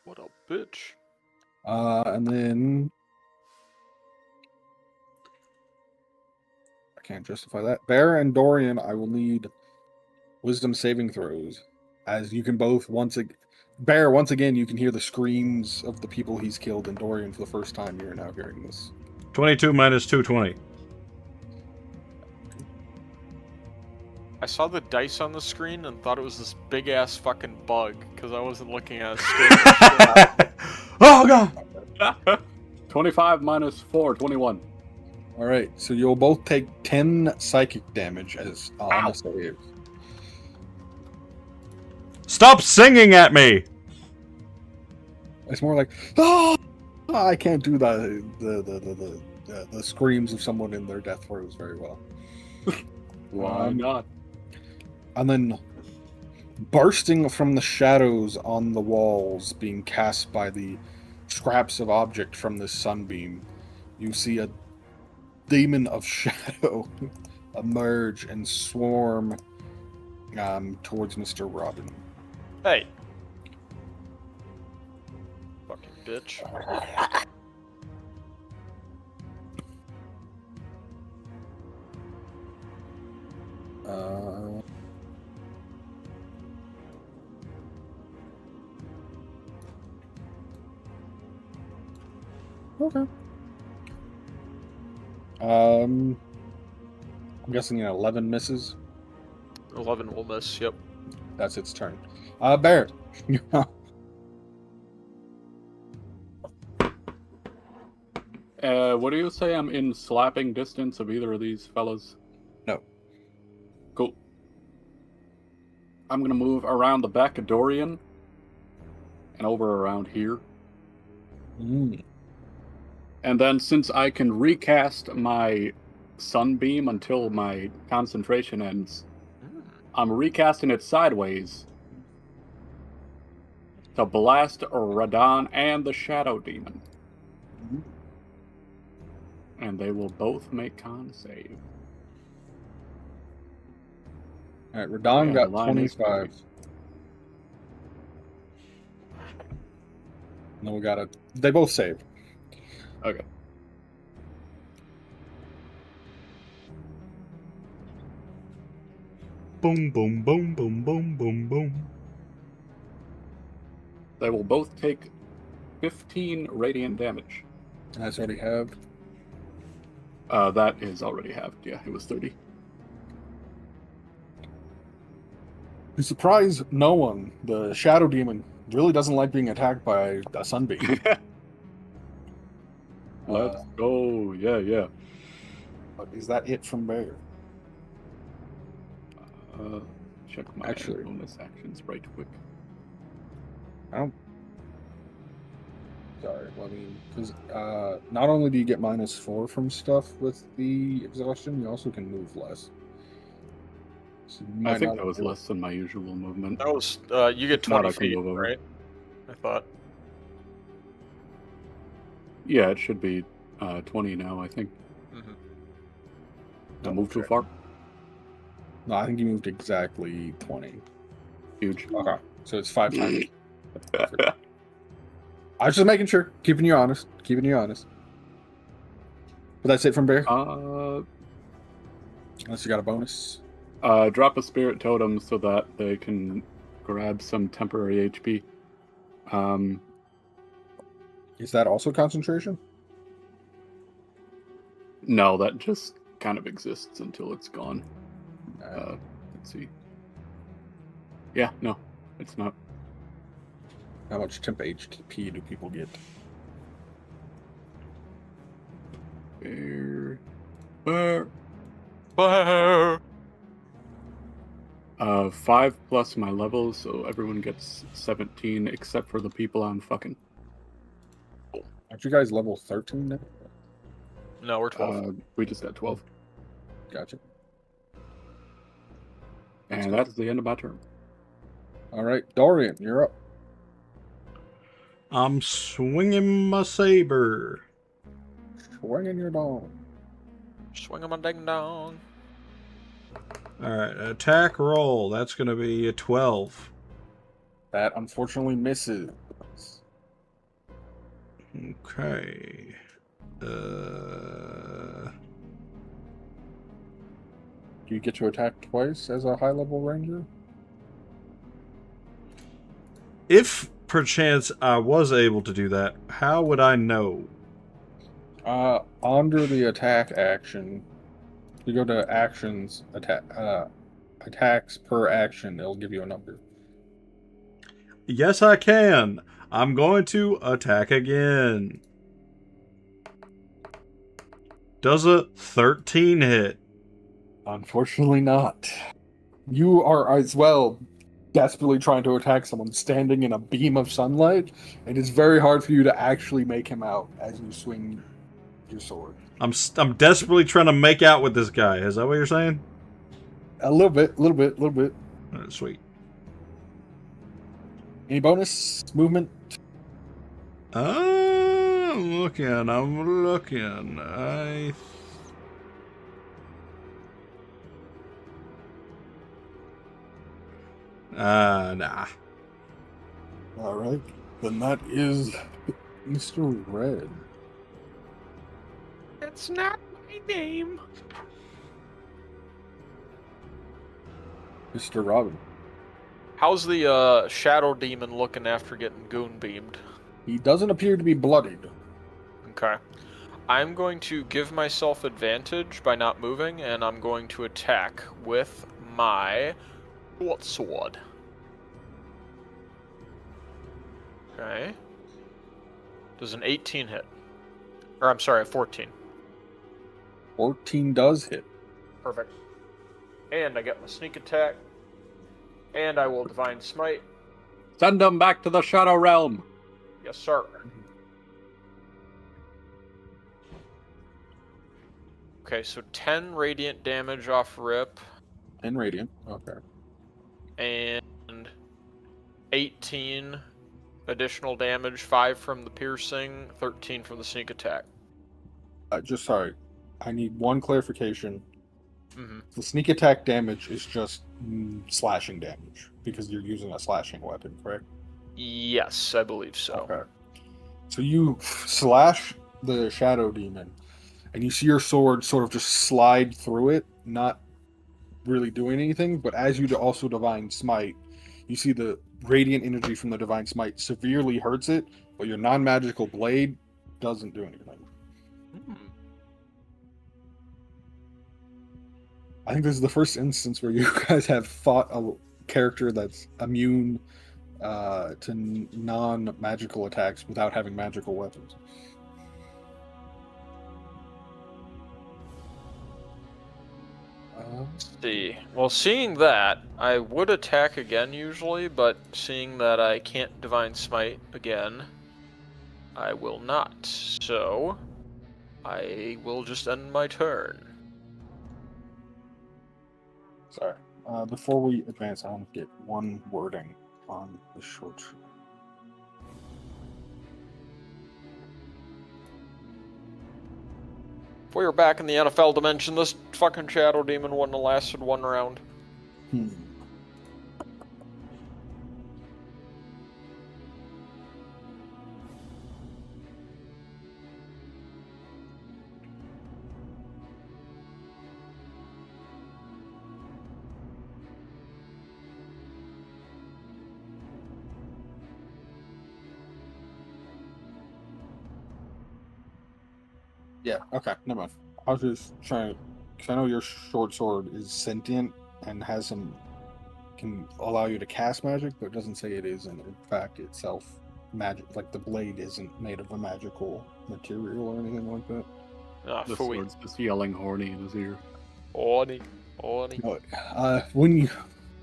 What a bitch. And then I can't justify that. Bear and Dorian, I will need wisdom saving throws, as you can both Bear, once again, you can hear the screams of the people he's killed, and Dorian, for the first time, you're now hearing this. 22 minus 220. I saw the dice on the screen and thought it was this big ass fucking bug because I wasn't looking at a screen. Oh, God! 25 minus 4, 21. All right, so you'll both take 10 psychic damage as on the save. Stop singing at me! It's more like, oh, I can't do the screams of someone in their death throes very well. Why not? And then, bursting from the shadows on the walls, being cast by the scraps of object from this sunbeam, you see a demon of shadow emerge and swarm towards Mr. Robbin. Hey. Fucking bitch. Okay. I'm guessing 11 misses. 11 will miss, yep. That's its turn. Bear. What do you say? I'm in slapping distance of either of these fellas? No. Cool. I'm gonna move around the back of Dorian and over around here. And then since I can recast my sunbeam until my concentration ends, I'm recasting it sideways to blast Radon and the Shadow Demon. And they will both make con save. All right, Radon Yeah, got the line is 25. No, we got it. They both saved. Okay. Boom, boom, boom, boom, boom, boom, boom. They will both take 15 radiant damage. That's already have. That is already halved. Yeah, it was 30. To surprise no one, the Shadow Demon really doesn't like being attacked by a Sunbeam. Let's go. Yeah. But is that it from Bear? Check my Actually- bonus actions right quick. I don't. Sorry, well, I mean, because not only do you get -4 from stuff with the exhaustion, you also can move less. So you I might think not that was do it. less than my usual movement. That was you get If not, 20 I can feet, move over. right? I thought. Yeah, it should be 20 now, I think. Mm-hmm. I moved too far. No, I think you moved exactly 20. Huge. Okay, so it's 5 times. I was just making sure, keeping you honest. But that's it from Bear. Unless you got a bonus. Drop a spirit totem so that they can grab some temporary HP. Is that also concentration? No, that just kind of exists until it's gone. Let's see. Yeah, no, it's not. How much temp HP do people get? Where? 5 plus my level, so everyone gets 17 except for the people I'm fucking. Aren't you guys level 13 now? No, we're 12. We just got 12. Gotcha. And that's the end of my turn. All right, Dorian, you're up. I'm swinging my saber. Swinging your dong. Swing 'em a ding dong. All right, attack roll. That's going to be a 12. That unfortunately misses. Okay. Do you get to attack twice as a high level ranger? If perchance I was able to do that, how would I know? Under the attack action, you go to actions, attacks per action, it'll give you a number. Yes, I can. I'm going to attack again. Does a 13 hit? Unfortunately not. You are as well desperately trying to attack someone standing in a beam of sunlight. It is very hard for you to actually make him out as you swing your sword. I'm desperately trying to make out with this guy. Is that what you're saying? A little bit. All right, sweet. Any bonus movement? I'm looking. Nah. All right. Then that is Mr. Red. That's not my name. Mr. Robbin. How's the shadow demon looking after getting goon beamed? He doesn't appear to be bloodied. Okay. I'm going to give myself advantage by not moving, and I'm going to attack with my short sword. Okay. Does an 18 hit? Or I'm sorry, a 14. 14 does hit. Perfect. And I get my sneak attack. And I will divine smite. Send them back to the Shadow Realm. Yes, sir. Okay, so 10 radiant damage off rip. 10 radiant. Okay. And 18 additional damage, 5 from the piercing, 13 from the sneak attack. Just sorry. I need one clarification. Hmm. The sneak attack damage is just slashing damage because you're using a slashing weapon, correct? Yes, I believe so. Okay. So you slash the shadow demon, and you see your sword sort of just slide through it, not really doing anything. But as you also divine smite, you see the radiant energy from the divine smite severely hurts it, but your non-magical blade doesn't do anything. Hmm. I think this is the first instance where you guys have fought a character that's immune to non-magical attacks without having magical weapons. Let's see. Well, seeing that, I would attack again usually, but seeing that I can't Divine Smite again, I will not. So, I will just end my turn. Sorry. Before we advance, I want to get one wording on the short. If we were back in the NFL dimension, this fucking Shadow Demon wouldn't have lasted one round. Yeah, okay, never mind. I was just trying to, because I know your short sword is sentient and has some, can allow you to cast magic, but it doesn't say it is, in fact, itself magic. Like the blade isn't made of a magical material or anything like that. Ah, The phooey. sword's just yelling horny in his ear. Horny. Horny. No, when you,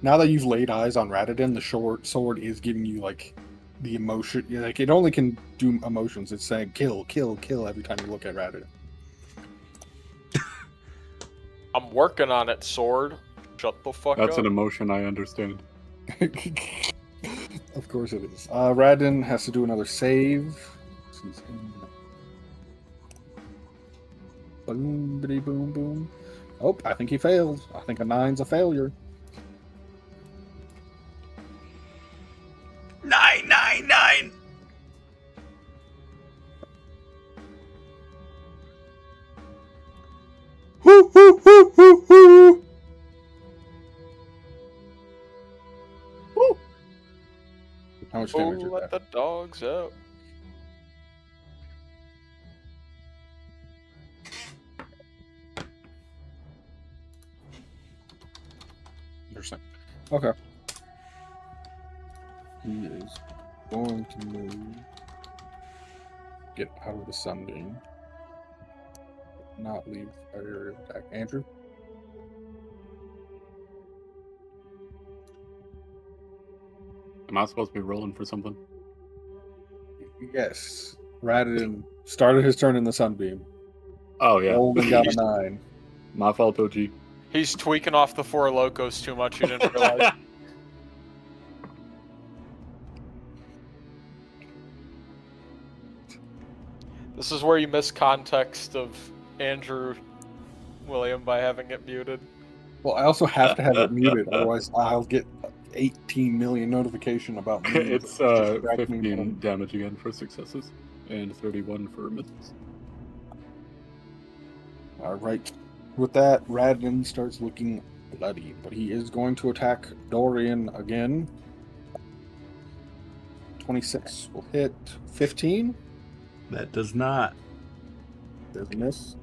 now that you've laid eyes on Radadin, the short sword is giving you like the emotion. Like it only can do emotions. It's saying kill, kill, kill every time you look at Radadin. I'm working on it, sword. Shut the fuck That's up. an emotion I understand. Of course it is. Radin has to do another save. He's in. Boom, bitty, boom, boom. Oh, I think he failed. I think a 9's a failure. 999. Woo, woo, woo, woo, woo. Woo! How much Oh, damage is let that? the dogs out. Interesting. Okay. He is going to move. Get out of the sunbeam. Not leave area of attack. Andrew? Am I supposed to be rolling for something? Yes. Radin started his turn in the sunbeam. Oh, yeah. Rolled and got a 9. My fault, OG. He's tweaking off the Four Locos too much, you didn't realize. This is where you miss context of Andrew William by having it muted. Well, I also have to have it muted, otherwise I'll get 18 million notification about me. It's Distract me 15 from- damage again for successes, and 31 for misses. Alright. With that, Radin starts looking bloody, but he is going to attack Dorian again. 26 will hit. 15? That does not. There's a miss.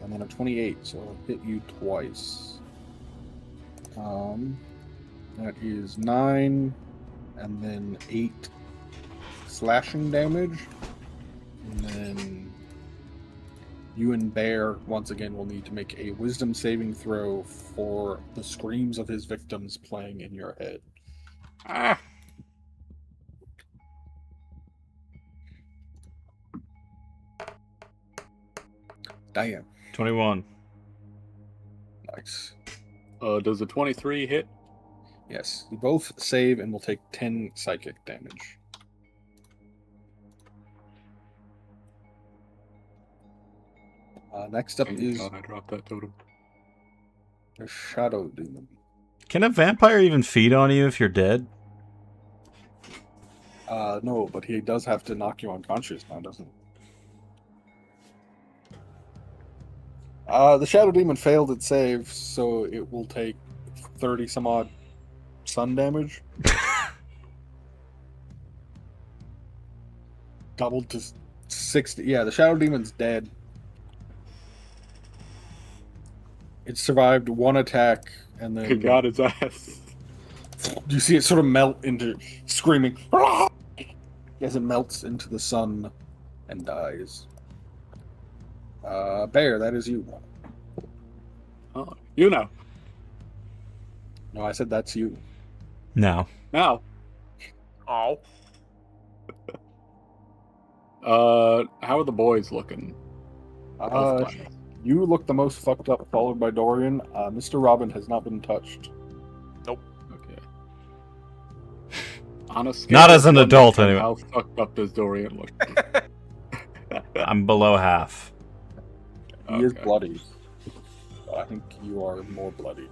And then a 28, so I'll hit you twice. That is 9, and then 8 slashing damage. And then you and Bear, once again, will need to make a wisdom saving throw for the screams of his victims playing in your head. Ah! Damn. 21. Nice. Does a 23 hit? Yes, you both save and will take 10 psychic damage. Next up Thank is God I dropped that totem. the Shadow Demon. Can a vampire even feed on you if you're dead? No, but he does have to knock you unconscious now, doesn't he? The Shadow Demon failed its save, so it will take 30 some odd sun damage. Doubled to 60. Yeah, the Shadow Demon's dead. It survived one attack, and then He got his ass. you see it sort of melt into screaming as it melts into the sun and dies. Bear, that is you. Oh, you know. No, I said that's you. No. Now. Oh. How are the boys looking? You look the most fucked up, followed by Dorian. Mr. Robbin has not been touched. Okay. On a scale Not as an of 1 to adult, 10, anyway. How fucked up does Dorian look? I'm below half. He is Okay. bloody. I think you are more bloody.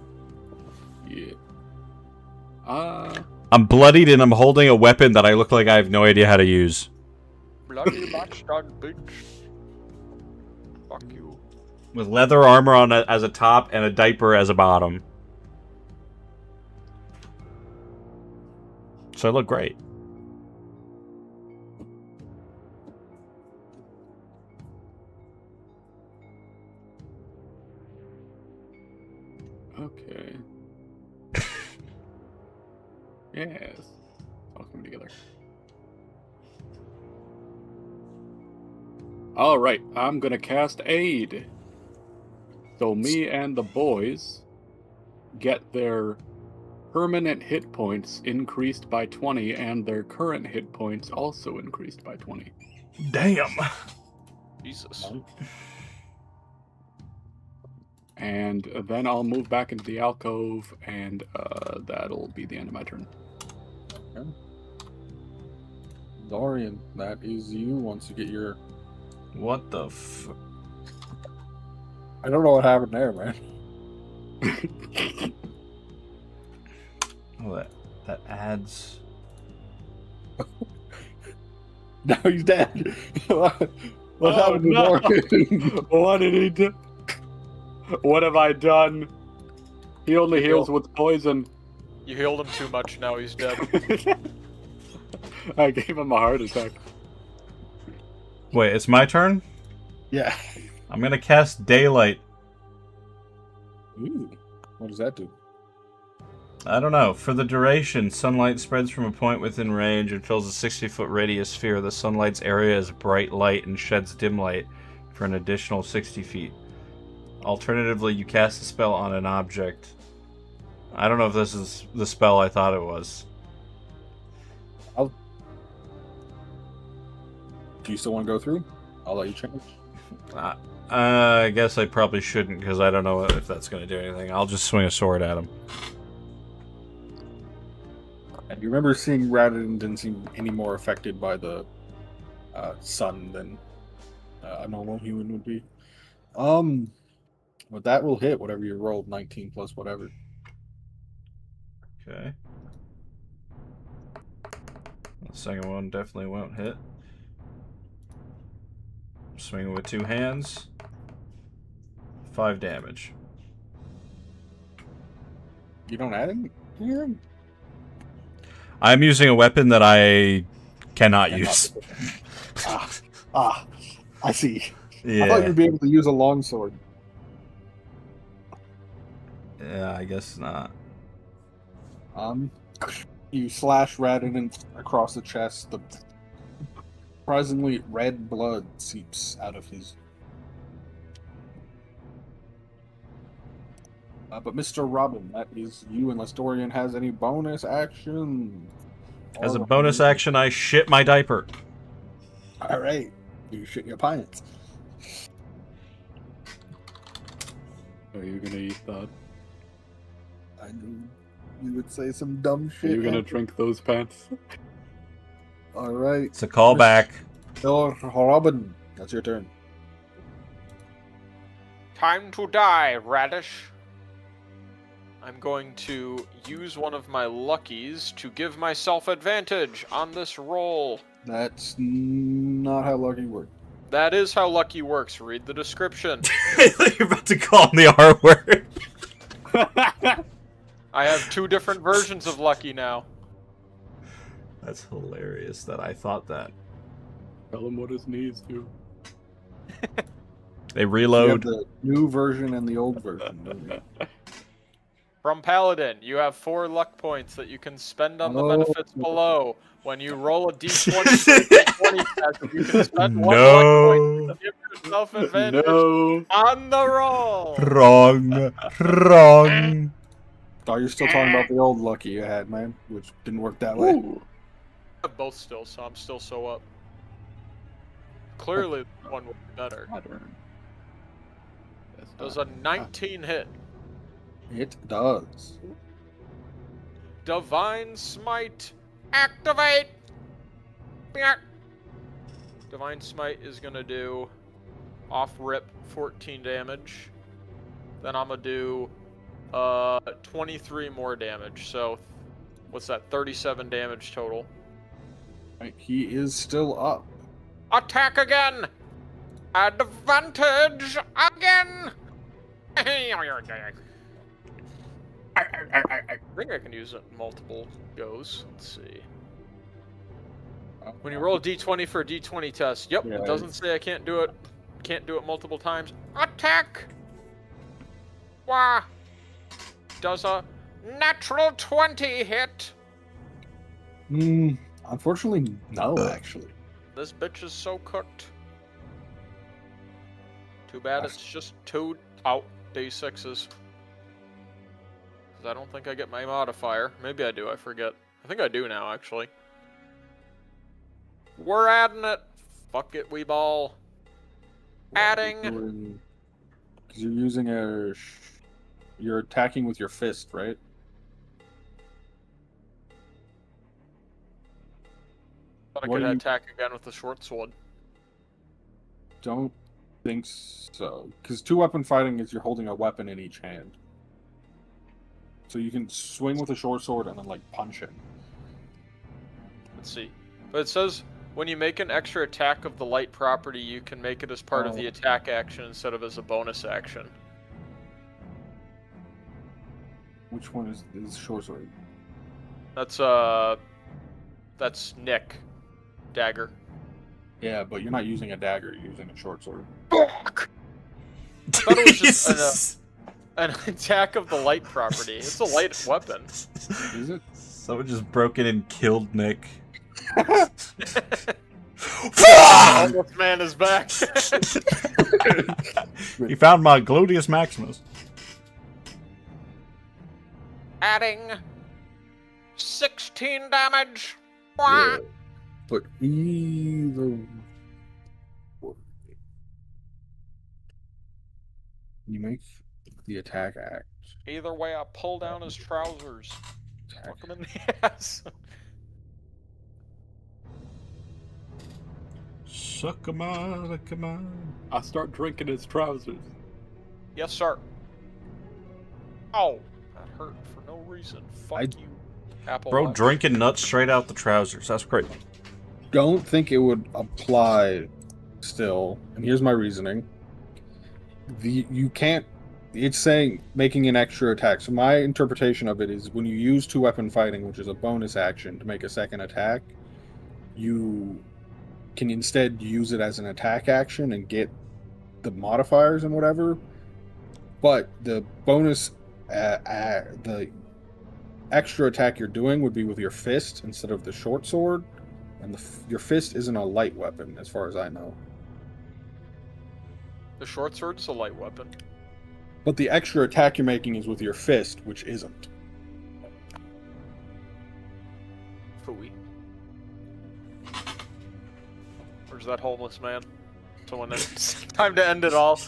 Yeah. I'm bloodied and I'm holding a weapon that I look like I have no idea how to use. Bloody bastard bitch. Fuck you. With leather armor on as a top and a diaper as a bottom. So I look great. Okay. Yes. All coming together. Alright, I'm gonna cast Aid. So me and the boys get their permanent hit points increased by 20 and their current hit points also increased by 20. Damn. Jesus. And then I'll move back into the alcove, and that'll be the end of my turn. Okay. Dorian, that is you once you get your... What the f... I don't know what happened there, man. Oh, that adds... Now he's dead. What happened to no. Dorian? What did he do? What have I done? He only heals with poison. You healed him too much, now he's dead. I gave him a heart attack. Wait, it's my turn? Yeah. I'm gonna cast Daylight. Ooh. What does that do? I don't know. For the duration, sunlight spreads from a point within range and fills a 60-foot radius sphere. The sunlight's area is bright light and sheds dim light for an additional 60 feet. Alternatively, you cast a spell on an object. I don't know if this is the spell I thought it was. Do you still want to go through? I'll let you change. I guess I probably shouldn't, because I don't know if that's going to do anything. I'll just swing a sword at him. And you remember seeing Radin didn't seem any more affected by the sun than a normal human would be. But that will hit whatever you rolled, 19 plus whatever. Okay. The second one definitely won't hit. Swinging with two hands. 5 damage. You don't add anything? I'm using a weapon that I cannot use. I see. Yeah. I thought you'd be able to use a longsword. Yeah, I guess not. You slash Radin across the chest. The surprisingly red blood seeps out of his. But Mr. Robbin, that is you, unless Dorian has any bonus action. As a bonus action, I shit my diaper. All right, you shit your pants. Are you gonna eat that? I knew you would say some dumb Are shit. you gonna drink those pants? All right, It's a callback. Mr. Robbin, that's your turn. Time to die, Radish. I'm going to use one of my luckies to give myself advantage on this roll. That's not how lucky works. That is how lucky works. Read the description. I thought you were about to call him the R word. I have 2 different versions of lucky now. That's hilarious that I thought that. Tell him what his knees do. They You have reload. the new version and the old version. don't you? From Paladin, you have 4 luck points that you can spend on the Oh. benefits below. When you roll a d20 for a d20 test, you can spend 1 luck No. point to give yourself advantage No. on the roll. Wrong. Wrong. Oh, you're still talking about the old lucky you had, man, which didn't work that way. Ooh. I have both still, so I'm still so up. Clearly, one would be better. Pattern. That's Does not- a 19 hit? It does. Divine Smite, activate! Beak. Divine Smite is gonna do off rip 14 damage. Then I'm gonna do 23 more damage. So what's that? 37 damage total. Right, he is still up. Attack again! Advantage again! I think I can use it in multiple goes. Let's see. When you roll a d20 for a d20 test, yep, Yeah, it doesn't say I can't do it. Can't do it multiple times. Attack! Wah! Does a natural 20 hit? Unfortunately, no, actually. This bitch is so cooked. Too bad it's just 2 out d6s. I don't think I get my modifier. Maybe I do, I forget. I think I do now, actually. We're adding it! Fuck it, we ball. Adding. Because you're using a. You're attacking with your fist, right? Thought I What could do you- attack again with the short sword. Don't think so. Because 2-weapon fighting is you're holding a weapon in each hand. So you can swing with a short sword and then, like, punch him. Let's see. But it says when you make an extra attack of the light property, you can make it as part of the attack action instead of as a bonus action. Which one is short sword? That's Nick. Dagger. Yeah, but you're not using a dagger, you're using a short sword. Fuck! I thought it was just an attack of the light property. It's a light weapon. Is it? Someone just broke in and killed Nick. Homeless man is back. He found my Gluteus Maximus. Adding 16 damage. Yeah. But either way, you make the attack act. Either way, I pull down his trousers. Attack. Fuck him in the ass. Suck 'em on, come on. I start drinking his trousers. Yes, sir. Oh, that hurt for no reason. Fuck you, Apple Bro, Watch. drinking nuts straight out the trousers. That's great. Don't think it would apply still, and here's my reasoning. You can't. It's saying making an extra attack. So my interpretation of it is when you use 2-weapon fighting, which is a bonus action to make a second attack, you can instead use it as an attack action and get the modifiers and whatever. But the bonus, the extra attack you're doing would be with your fist instead of the short sword, and your fist isn't a light weapon as far as I know. The short sword's a light weapon. But the extra attack you're making is with your fist, which isn't. Phooey. Where's that homeless man? Someone it's time to end it all.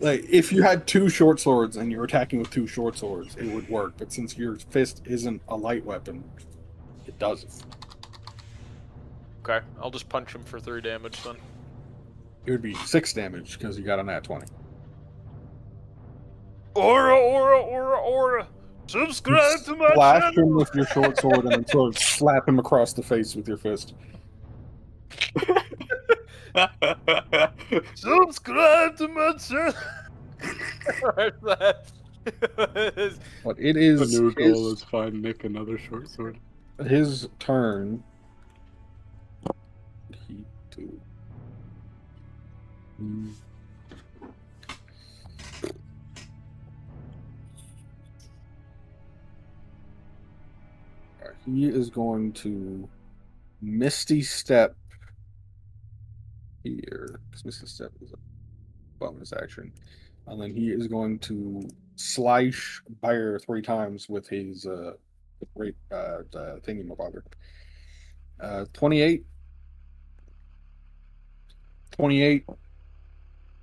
Like, if you had 2 short swords and you're attacking with 2 short swords, it would work. But since your fist isn't a light weapon, it doesn't. Okay, I'll just punch him for 3 damage then. It would be 6 damage because you got a nat 20. Aura. Subscribe to my Slash him channel. with your short sword and then sort of slap him across the face with your fist. Subscribe to my channel. But it The is new goal is find Nick another short sword. his turn. He is going to Misty Step here. Because Misty Step is a bonus action. And then he is going to slash Bear 3 times with his great thingamabobber. 28, 28,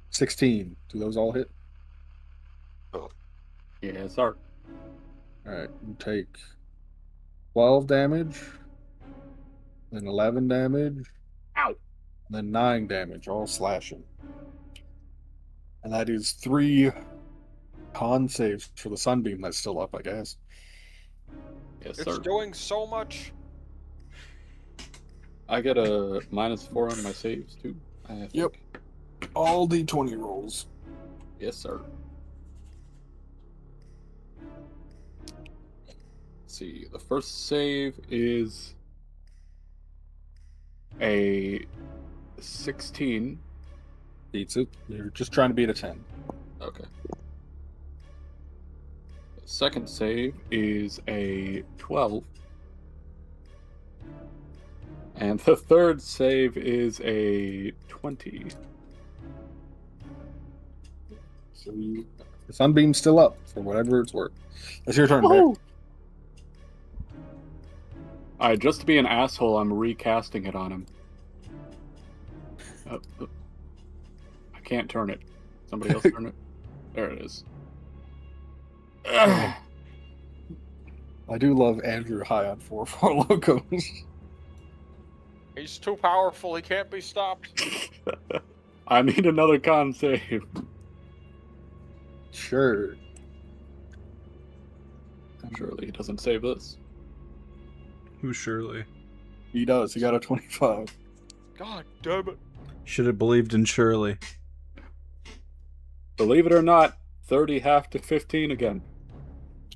16. Do those all hit? Yeah, sorry. Alright, you take 12 damage, then 11 damage, Ow! then 9 damage, all slashing. And that is 3 con saves for the sunbeam that's still up, I guess. Yes, It's sir. doing so much. I get a -4 on my saves too. I think. Yep. All d20 rolls. Yes, sir. Let's see. The first save is a 16. Beats it. You're just trying to beat a 10. Okay. The second save is a 12. And the third save is a 20. So the sunbeam's still up for whatever it's worth. It's your turn, Bear. Alright, just to be an asshole, I'm recasting it on him. I can't turn it. Somebody else turn it. There it is. I do love Andrew high on 4/4 locos. He's too powerful. He can't be stopped. I need another con save. Sure. Surely he doesn't save this. Who's Shirley? He does. He got a 25. God damn it. Should have believed in Shirley. Believe it or not, 30 half to 15 again.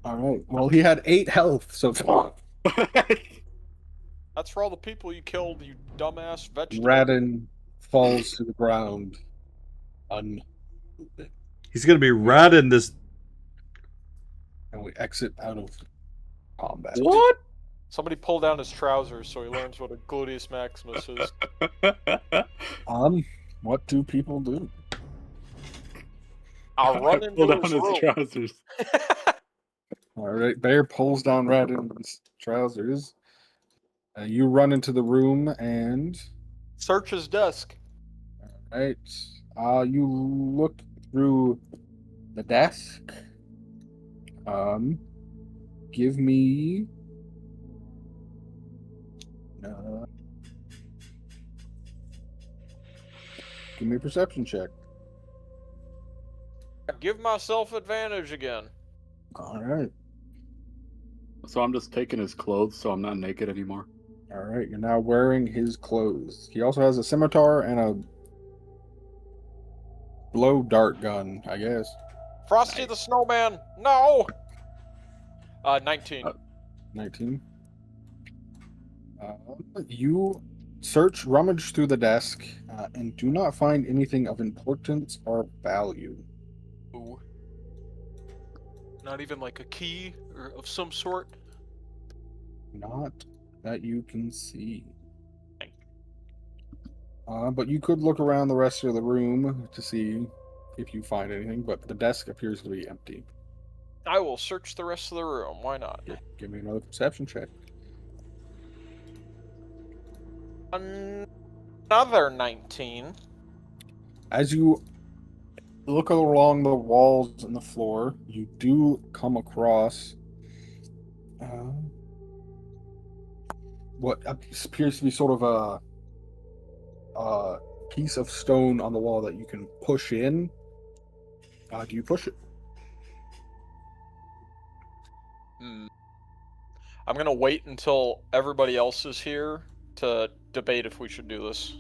All right. Well, he had 8 health, so That's for all the people you killed, you dumbass vegetable. Radin falls to the ground. He's gonna be ratting this. And we exit out of combat. What? Somebody pull down his trousers so he learns what a gluteus maximus is. What do people do? I'll run Pull into down his his room. trousers. All right, Bear pulls down Radin's trousers. You run into the room and Search his desk. right. You look through the desk. Give me. Give me a perception check. Give myself advantage again. All right. So I'm just taking his clothes so I'm not naked anymore. All right. You're now wearing his clothes. He also has a scimitar and a blow dart gun, I guess. Frosty the Snowman. No. 19. 19. You rummage through the desk, and do not find anything of importance or value. Ooh. Not even like a key or of some sort. Not that you can see. But you could look around the rest of the room to see if you find anything, but the desk appears to be empty. I will search the rest of the room. Why not? Give me another perception check. Another 19. As you look along the walls and the floor, you do come across what appears to be sort of a piece of stone on the wall that you can push in. Do you push it? I'm gonna wait until everybody else is here to debate if we should do this.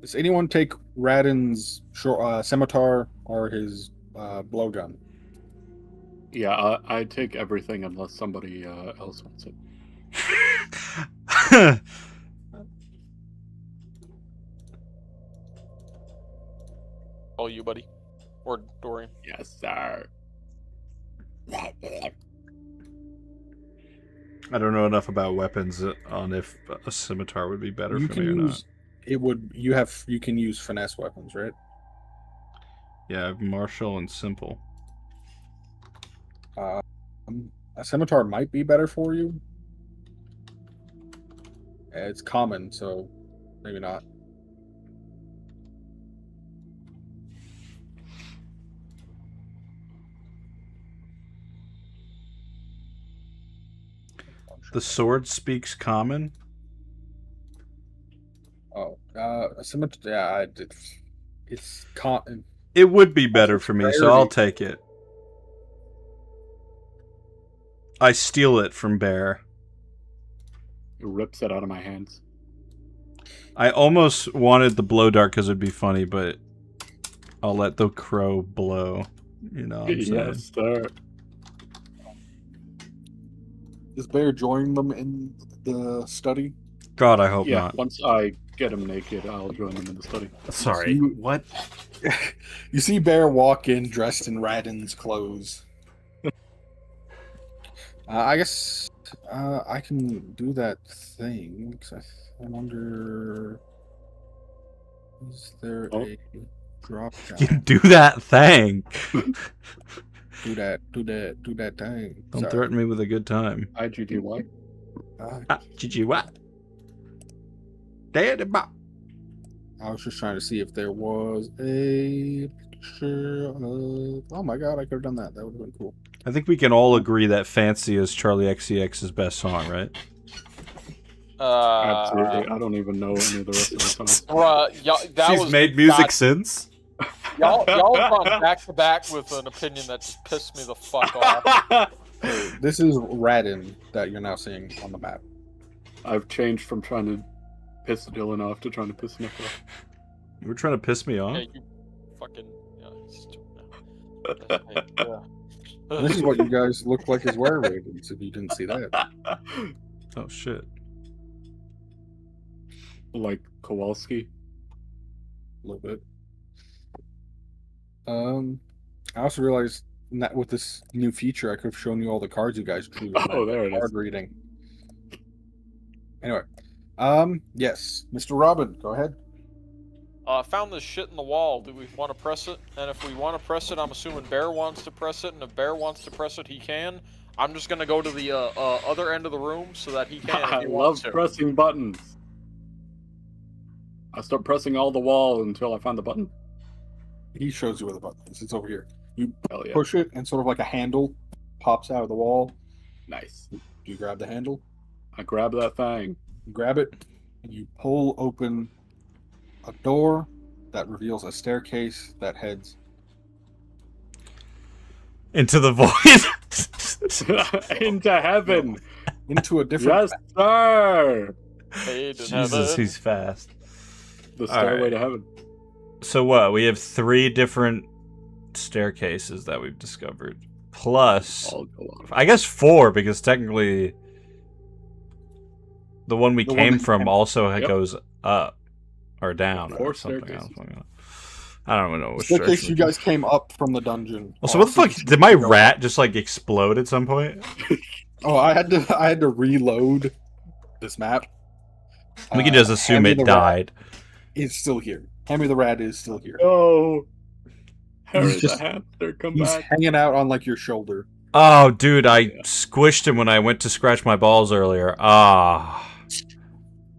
Does anyone take Radin's scimitar or his blowgun? Yeah, I take everything unless somebody else wants it. Oh, you, buddy, or Dorian? Yes, sir. I don't know enough about weapons on if a scimitar would be better You for can me or not. use it. Would you have? You can use finesse weapons, right? Yeah, I have martial and simple. A scimitar might be better for you. It's common, so maybe not. The sword speaks common. Oh, a scimitar. Yeah, it's common. It would be better for me, so I'll take it. I steal it from Bear. It rips it out of my hands. I almost wanted the blow dart because it'd be funny, but I'll let the crow blow. You know what I'm saying? Yes, sir. Is Bear joining them in the study? God, I hope Yeah, not. once I get him naked, I'll join him in the study. Sorry. You- What? You see Bear walk in dressed in Radin's clothes. I guess I can do that thing. 'Cause I wonder, is there a drop You down? do that thing. Do that thing. Don't Sorry. threaten me with a good time. IGDY. GG what? Daddy bop. I was just trying to see if there was a picture of. Oh my god, I could have done that. That would have been cool. I think we can all agree that Fancy is Charlie XCX's best song, right? Absolutely. I don't even know any of the rest of the songs. Bruh, that She's was made music not- since. Y'all gone back to back with an opinion that just pissed me the fuck off. This is Radin that you're now seeing on the map. I've changed from trying to piss Dylan off to trying to piss Nick off. You were trying to piss me off? Yeah, you fucking. Yeah. This is what you guys look like as were ravens if you didn't see that. Oh shit. Like Kowalski. A little bit. I also realized that with this new feature, I could have shown you all the cards you guys drew. Oh, there it is. Card reading. Anyway, yes, Mr. Robbin, go ahead. I found this shit in the wall. Do we want to press it? And if we want to press it, I'm assuming Bear wants to press it. And if Bear wants to press it, he can. I'm just gonna go to the other end of the room so that he can. If I he love wants to. pressing buttons. I start pressing all the wall until I find the button. He shows you where the button is. It's over here. You Hell yeah. push it, and sort of like a handle pops out of the wall. Nice. You grab the handle, I grab that thing. you grab it, and you pull open a door that reveals a staircase that heads Into the void. Into heaven. into a different. Yes, sir. Paid in Jesus, heaven. he's fast. The stairway right. to heaven. So what? We have 3 different staircases that we've discovered. Plus, All go on. I guess 4, because technically the one we The one came that you from came- also Yep. goes up or down or 4 something staircases. else. I don't even know which Staircase direction you we guys came up from the dungeon. Well, so what the fuck? Did my rat just like explode at some point? Oh, I had to reload this map. We can just assume Hammy it the Rat died. is still here. Hammy the Rat is still here. Oh. Harry just- the Hamster, come He's back. hanging out on like your shoulder. Oh, dude, I squished him when I went to scratch my balls earlier. Ah.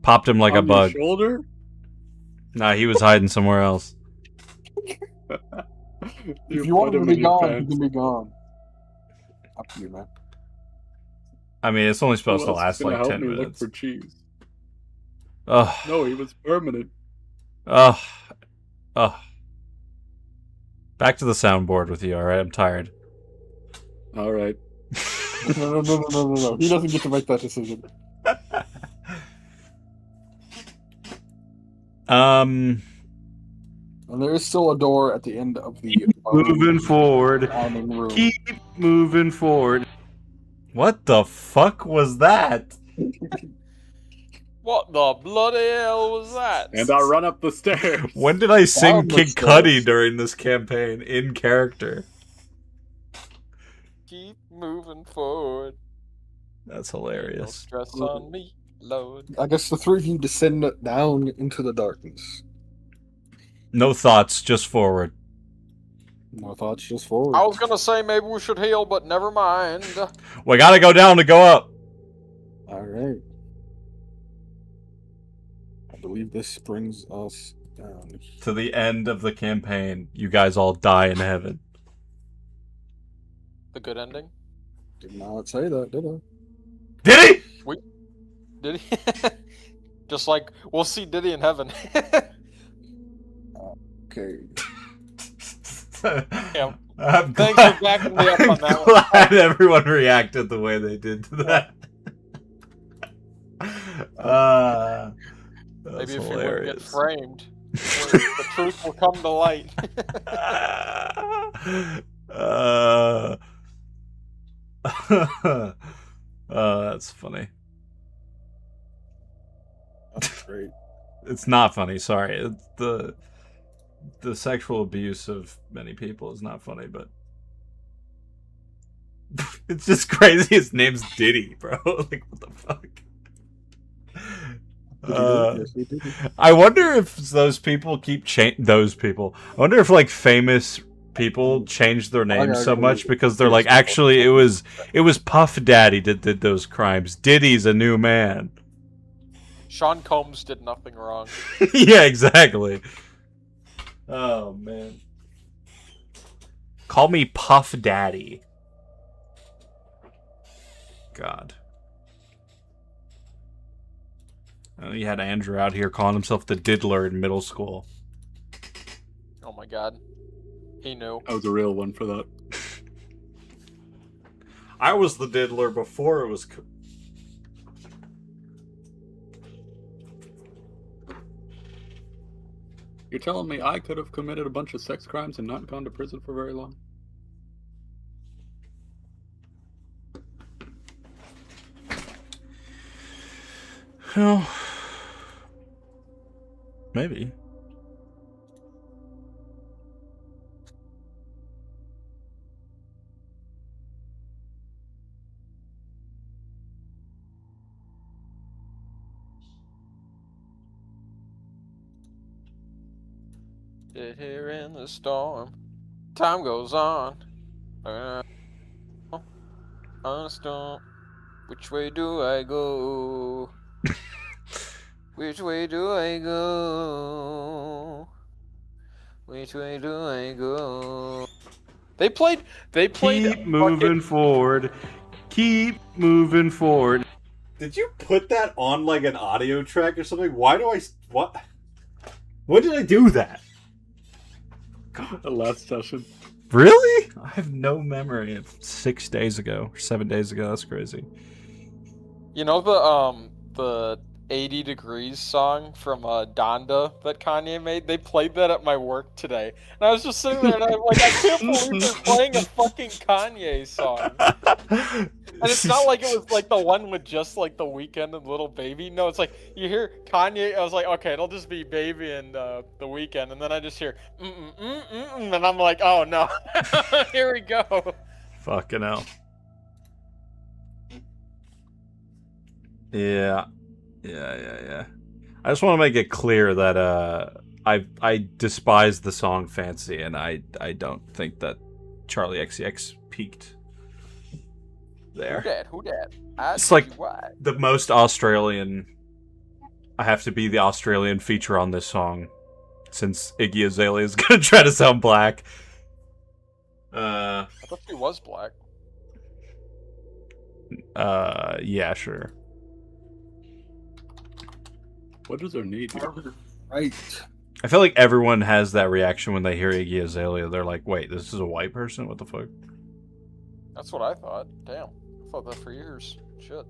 Popped him like a On your bug. shoulder? Nah, he was hiding somewhere else. If you want put him to in be your gone, he pants. can be gone. Up to you, man. I mean, it's only Who supposed to else is last gonna like help 10 me look minutes. for cheese? Ugh. No, he was permanent. Ugh. Ugh. Back to the soundboard with you, alright? I'm tired. All right. No. He doesn't get to make that decision. Um, And there is still a door at the end of the moving forward. dining room. Keep moving forward. What the fuck was that? What the bloody hell was that? And I run up the stairs. When did I sing Down the Kid stairs. Cudi during this campaign in character? Keep moving forward. That's No hilarious. stress on me, Lord. I guess the three of you descend down into the darkness. No thoughts, just forward. No thoughts, just forward. I was gonna say maybe we should heal, but never mind. We gotta go down to go up. All right. I believe this brings us down. To the end of the campaign. You guys all die in heaven. The good ending? Did not say that, did I? Did he? Did he? Just like we'll see Diddy in heaven. Okay. Yeah. I'm Thanks glad, for backing me up on that I'm one. glad everyone reacted the way they did to that. That's Maybe if you wouldn't get hilarious. framed, the truth will come to light. That's funny. That's great. It's not funny. Sorry. The sexual abuse of many people is not funny, but it's just crazy. His name's Diddy, bro. Like, what the fuck? Yes, he did. I wonder if those people keep those people. I wonder if like famous people change their names so much because they're like, actually, it was Puff Daddy that did those crimes. Diddy's a new man. Sean Combs did nothing wrong. Yeah, exactly. Oh man. Call me Puff Daddy. God. You had Andrew out here calling himself the diddler in middle school. Oh my god. He knew. I was a real one for that. I was the diddler before it was... You're telling me I could have committed a bunch of sex crimes and not gone to prison for very long? Well... maybe. Sit here in the storm. Time goes on. On a storm. Which way do I go? Which way do I go? Which way do I go? They played. Keep moving forward. Keep moving forward. Did you put that on like an audio track or something? Why do I... what? When did I do that? The last session. Really? I have no memory of 6 days ago or 7 days ago. That's crazy. You know the 80 Degrees song from Donda that Kanye made? They played that at my work today. And I was just sitting there and I'm like, I can't believe they're playing a fucking Kanye song. And it's not like it was like the one with just like The Weeknd and Little Baby. No, it's like you hear Kanye. I was like, okay, it'll just be Baby and The Weeknd, and then I just hear and I'm like, oh no, here we go. Fucking hell. Yeah. I just want to make it clear that I despise the song Fancy, and I don't think that Charlie XCX peaked there. Who dat? It's like the most Australian. I have to be the Australian feature on this song, since Iggy Azalea is gonna try to sound black. I thought she was black. Yeah, sure. What does her need here? Right. I feel like everyone has that reaction when they hear Iggy Azalea. They're like, "Wait, this is a white person? What the fuck?" That's what I thought. Damn. I thought that for years. Shit.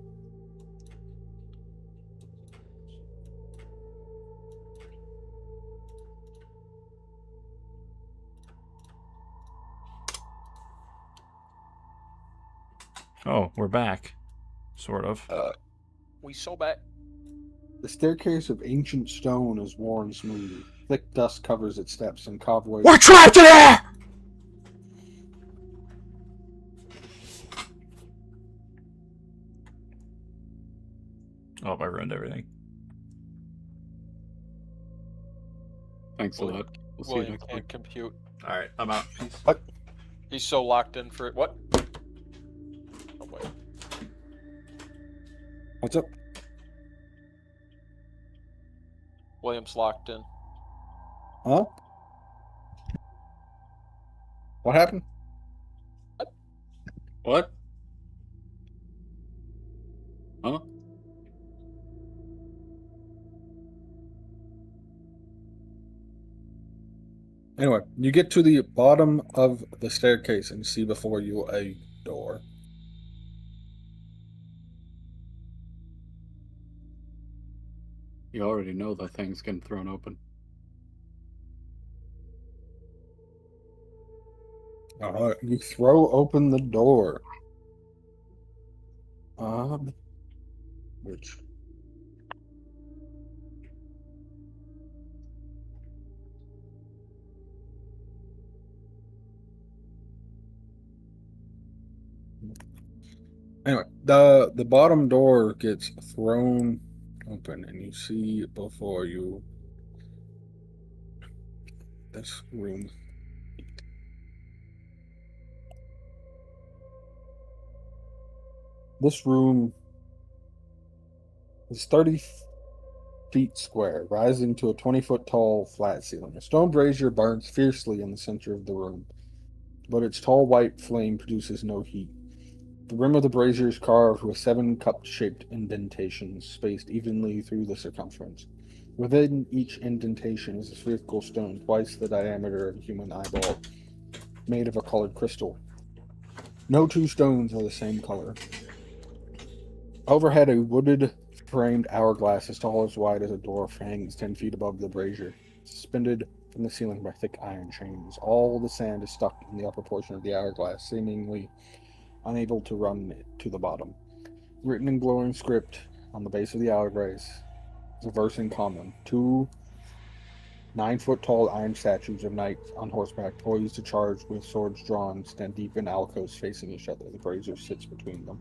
Oh, we're back. Sort of. We so back. The staircase of ancient stone is worn smooth. Thick dust covers its steps, and cobwebs. We're trapped in here! Oh, I ruined everything. Thanks a William- lot. We'll see you William next can't week. compute. All right, I'm out. Peace. What? He's so locked in for it. What? Oh, wait. What's up? William's locked in. Huh? What happened? What? Huh? Anyway, you get to the bottom of the staircase and see before you a door. You already know that thing's getting thrown open. You throw open the door. Which? Anyway, the bottom door gets thrown open, and you see before you this room. This room is 30 feet square, rising to a 20-foot tall flat ceiling. A stone brazier burns fiercely in the center of the room, but its tall white flame produces no heat. The rim of the brazier is carved with 7 cup-shaped indentations spaced evenly through the circumference. Within each indentation is a spherical stone twice the diameter of a human eyeball, made of a colored crystal. No two stones are the same color. Overhead, a wooded framed hourglass as tall as wide as a dwarf hangs 10 feet above the brazier, suspended from the ceiling by thick iron chains. All the sand is stuck in the upper portion of the hourglass, seemingly unable to run it to the bottom. Written in glowing script on the base of the hourglass is a verse in common. 2 9-foot-tall iron statues of knights on horseback, poised to charge with swords drawn, stand deep in alcoves facing each other. The brazier sits between them.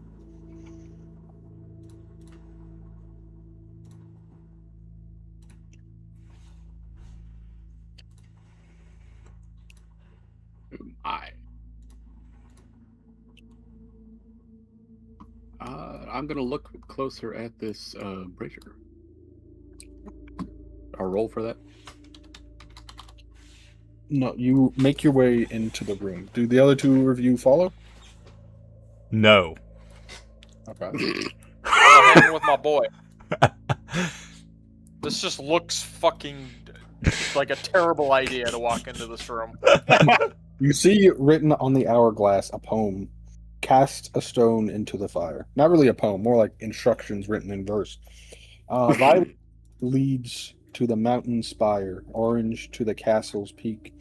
I'm gonna look closer at this brazier. I'll roll for that. No, you make your way into the room. Do the other two of you follow? No. Okay. I'm hanging with my boy. This just looks fucking like a terrible idea to walk into this room. You see written on the hourglass a poem. Cast a stone into the fire. Not really a poem, more like instructions written in verse. Violet leads to the mountain spire, orange to the castle's peak.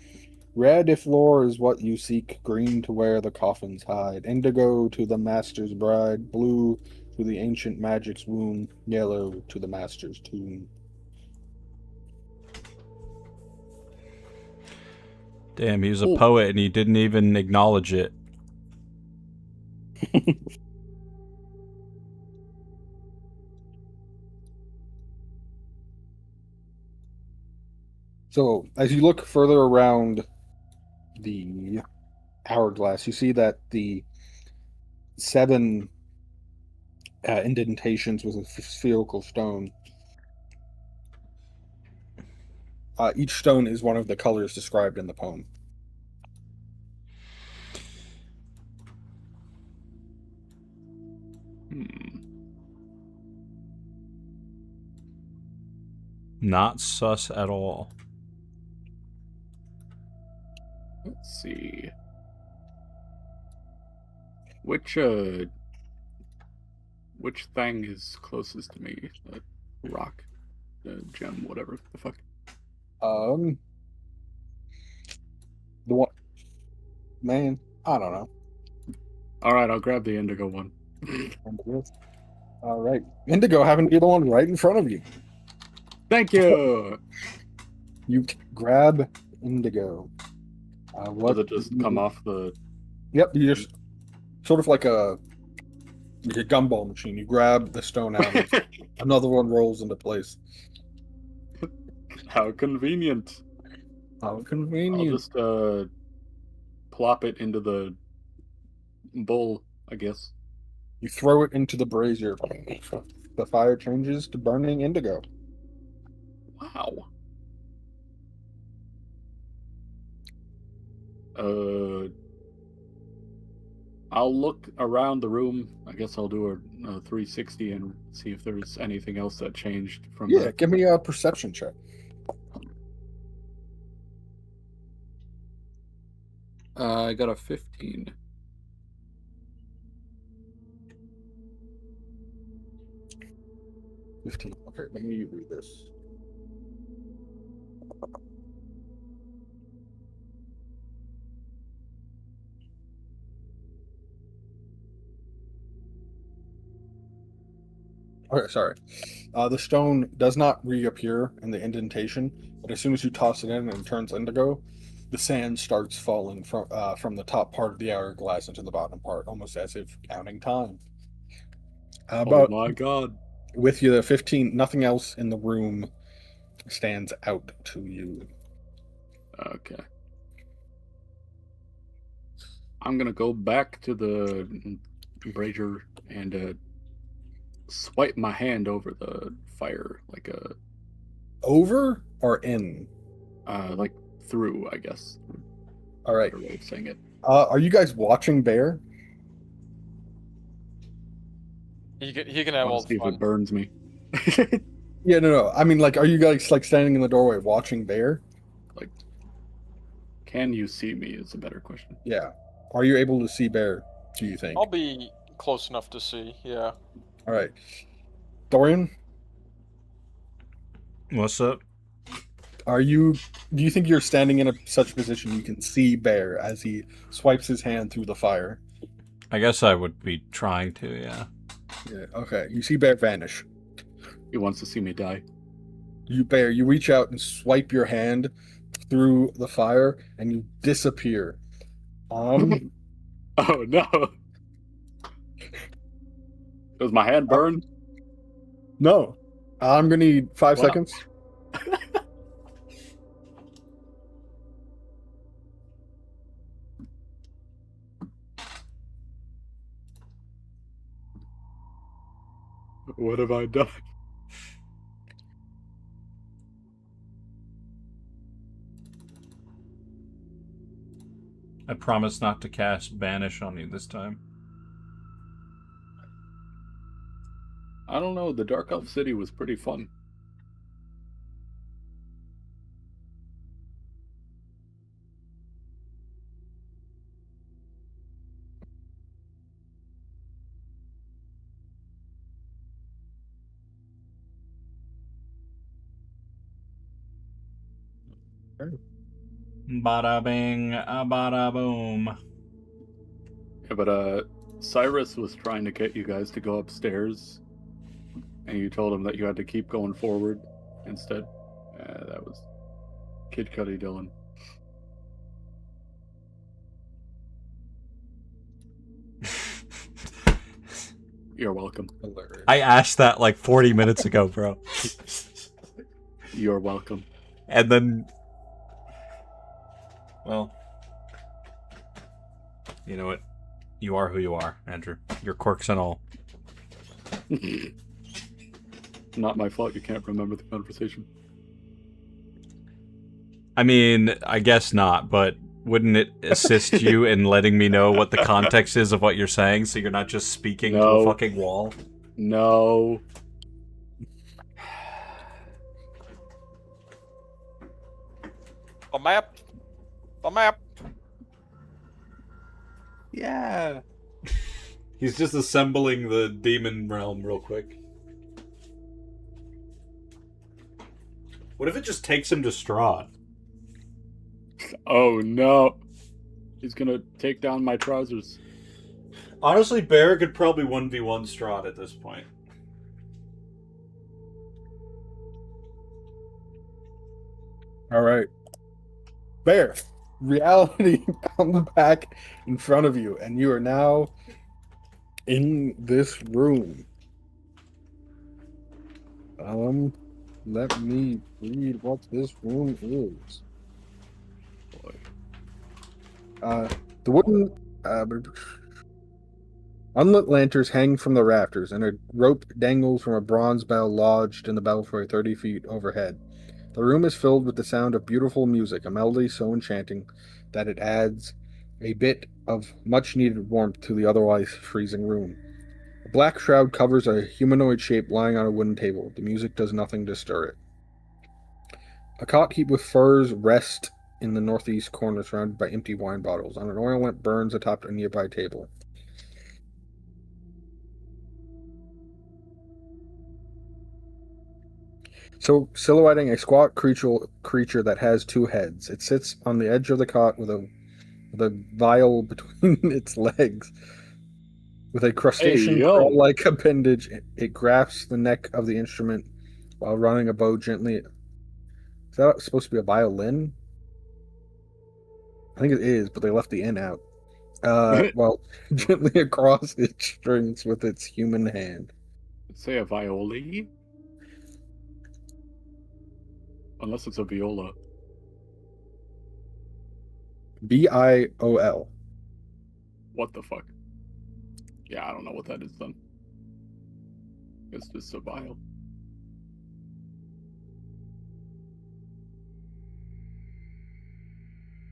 Red if lore is what you seek, green to where the coffins hide, indigo to the master's bride, blue to the ancient magic's womb, yellow to the master's tomb. Damn, he was a poet and he didn't even acknowledge it. So, as you look further around the hourglass, you see that the 7 indentations with a spherical stone. Each stone is one of the colors described in the poem. Not sus at all. Let's see. Which which thing is closest to me? The rock, the gem, whatever the fuck. The one, man, I don't know. All right, I'll grab the indigo one. All right, Indigo happen to be the one right in front of you. Thank you. You grab Indigo. What Does it just come off the? Yep, you just sort of like a gumball machine. You grab the stone out, and another one rolls into place. How convenient. How I'll convenient. just plop it into the bowl, I guess. You throw it into the brazier. The fire changes to burning indigo. Wow. I'll look around the room. I guess I'll do a 360 and see if there's anything else that changed from Yeah, give me a perception check. I got a 15. 15. Okay, let me read this. Okay, sorry. The stone does not reappear in the indentation, but as soon as you toss it in and it turns indigo, the sand starts falling from the top part of the hourglass into the bottom part, almost as if counting time. Oh my god. With you, the 15, nothing else in the room stands out to you. Okay. I'm gonna go back to the brazier and swipe my hand over the fire like a Over or in? like through, I guess. All right. Better way of saying it. Are you guys watching Bear? He can have I'll all see the if fun. it burns me. Yeah, no. I mean, like, are you guys like standing in the doorway watching Bear? Like, can you see me is a better question. Yeah. Are you able to see Bear, do you think? I'll be close enough to see. Yeah. All right. Dorian, What's up? do you think you're standing in such a position you can see Bear as he swipes his hand through the fire? I guess I would be trying to, yeah. Yeah. Okay. You see Bear vanish. He wants to see me die. You reach out and swipe your hand through the fire and you disappear. Oh no. Does my hand burn? No. I'm gonna need 5 Wow. seconds. What have I done? I promise not to cast Banish on you this time. I don't know. The Dark Elf City was pretty fun. Bada bing, bada boom. Yeah, but Cyrus was trying to get you guys to go upstairs, and you told him that you had to keep going forward instead. That was Kid Cudi Dylan. You're welcome. Hilarious. I asked that like 40 minutes ago, bro. You're welcome. And then... Well... You know what? You are who you are, Andrew. Your quirks and all. Not my fault you can't remember the conversation. I mean, I guess not, but wouldn't it assist you in letting me know what the context is of what you're saying, so you're not just speaking to a No. fucking wall? No. The map. The map. Yeah. He's just assembling the demon realm real quick. What if it just takes him to Strahd? Oh no. He's gonna take down my trousers. Honestly, Bear could probably 1v1 Strahd at this point. All right. Bear, reality comes back in front of you, and you are now in this room. Let me read what this room is. Boy. The wooden unlit lanterns hang from the rafters, and a rope dangles from a bronze bell lodged in the belfry 30 feet overhead. The room is filled with the sound of beautiful music, a melody so enchanting that it adds a bit of much-needed warmth to the otherwise freezing room. A black shroud covers a humanoid shape lying on a wooden table. The music does nothing to stir it. A cot heaped with furs rests in the northeast corner, surrounded by empty wine bottles. On an oil lamp burns atop a nearby table. So, silhouetting a squat creature that has two heads. It sits on the edge of the cot with a vial between its legs. With a crustacean claw-like appendage, it grasps the neck of the instrument while running a bow gently. Is that supposed to be a violin? I think it is, but they left the N out. While gently across its strings with its human hand. Say a violi? Unless it's a viola. Biol. What the fuck? Yeah, I don't know what that is then. It's just a vial.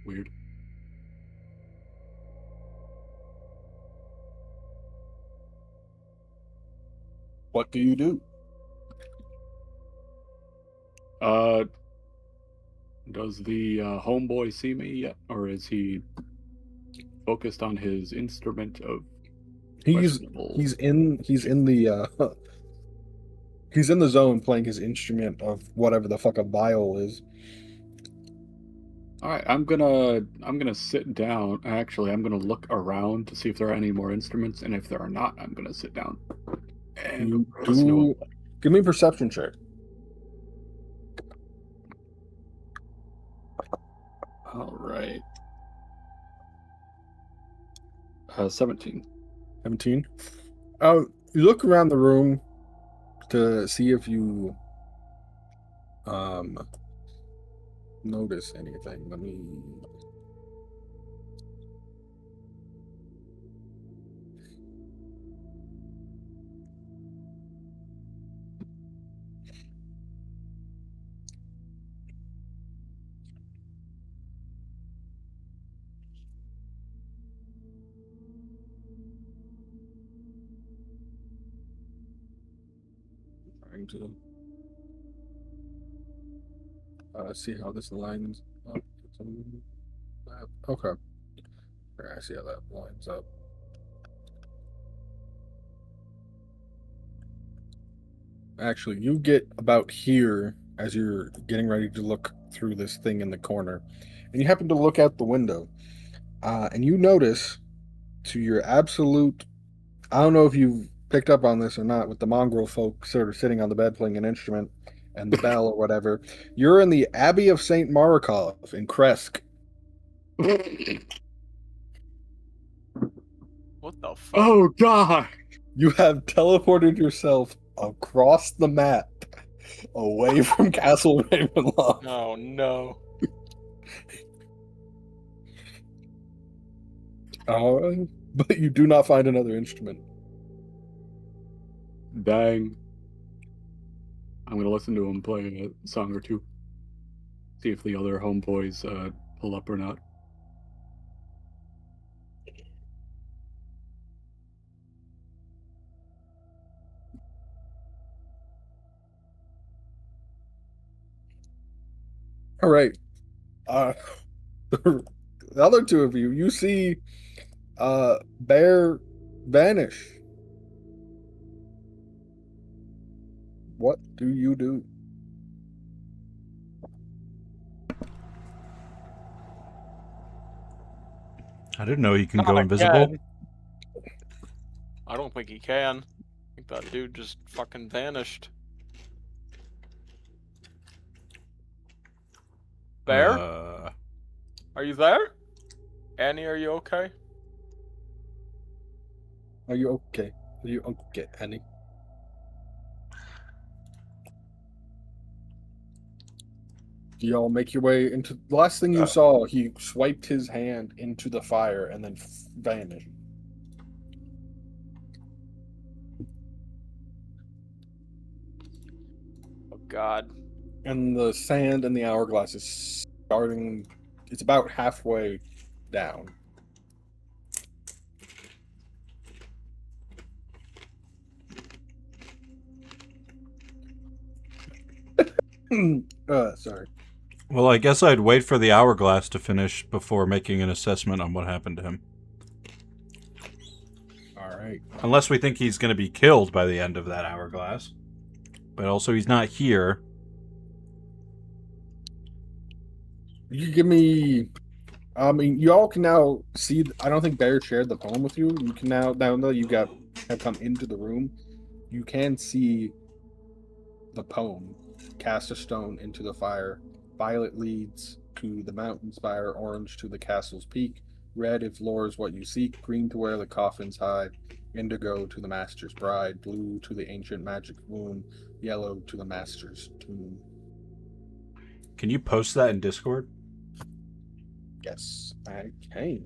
Weird. What do you do? Does the homeboy see me yet, or is he focused on his instrument of He's in the he's in the zone playing his instrument of whatever the fuck a viol is. All right, I'm gonna sit down. Actually, I'm gonna look around to see if there are any more instruments, and if there are not, I'm gonna sit down. And give me a perception check. All right. 17. 17. You look around the room to see if you notice anything. Let me. Trying to see how this lines up. Okay. I see how that lines up. Actually, you get about here as you're getting ready to look through this thing in the corner, and you happen to look out the window, and you notice, to your absolute, I don't know if you've picked up on this or not, with the mongrel folk sort of sitting on the bed playing an instrument and the bell or whatever, you're in the Abbey of St. Marikov in Kresk. What the fuck? Oh god! You have teleported yourself across the map away from Castle Ravenloft. Oh no. But you do not find another instrument. Dang. I'm gonna listen to him play a song or two. See if the other homeboys pull up or not. All right. The other two of you, you see Bear vanish. What do you do? I didn't know you can Not go invisible. again. I don't think he can. I think that dude just fucking vanished. Bear? Are you there? Annie, are you okay? Are you okay? Are you okay, Annie? Do y'all make your way into the last thing you saw? He swiped his hand into the fire and then vanished. Oh God. And the sand in the hourglass is starting. It's about halfway down. Sorry. Well, I guess I'd wait for the hourglass to finish before making an assessment on what happened to him. All right. Unless we think he's going to be killed by the end of that hourglass. But also, he's not here. You give me. I mean, you all can now see. I don't think Bear shared the poem with you. You can now that you have come into the room, you can see the poem. Cast a stone into the fire. Violet leads to the mountain spire. Orange to the castle's peak. Red if lore is what you seek. Green to where the coffins hide. Indigo to the master's bride. Blue to the ancient magic womb. Yellow to the master's tomb. Can you post that in Discord? Yes, I can.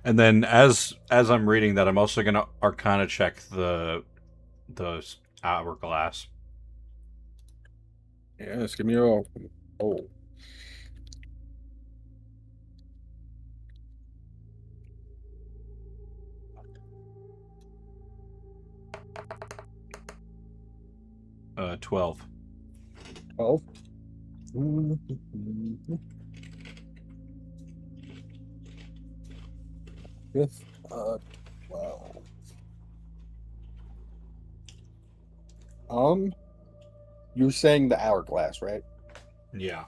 And then as I'm reading that, I'm also going to Arcana check the hourglass. Yes, give me a oh. Uh, 12. 12. With 12. You're saying the hourglass, right? Yeah.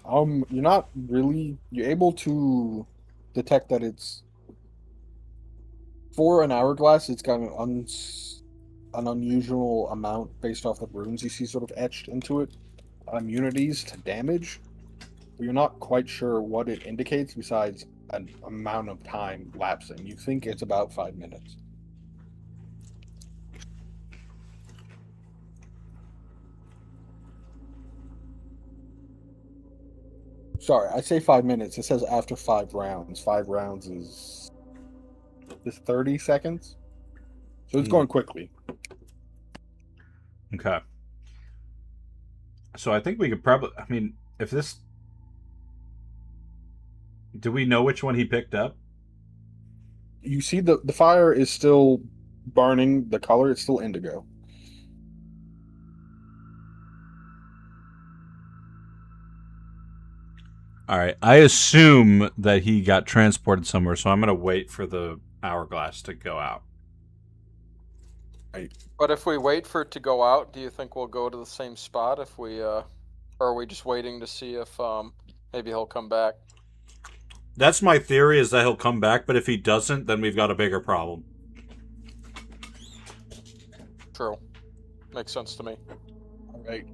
You're not really. You're able to detect that it's for an hourglass. It's got an unusual amount based off the runes you see sort of etched into it. Immunities to damage. But you're not quite sure what it indicates besides an amount of time lapsing. You think it's about 5 minutes. Sorry, I say 5 minutes. It says after 5 rounds. 5 rounds is 30 seconds. So it's going quickly. Okay. So I think we could probably... I mean, if this... Do we know which one he picked up? You see the fire is still burning. The color is still indigo. All right. I assume that he got transported somewhere, so I'm going to wait for the hourglass to go out. But if we wait for it to go out, do you think we'll go to the same spot if we, or are we just waiting to see if, maybe he'll come back? That's my theory, is that he'll come back, but if he doesn't, then we've got a bigger problem. True. Makes sense to me. All right.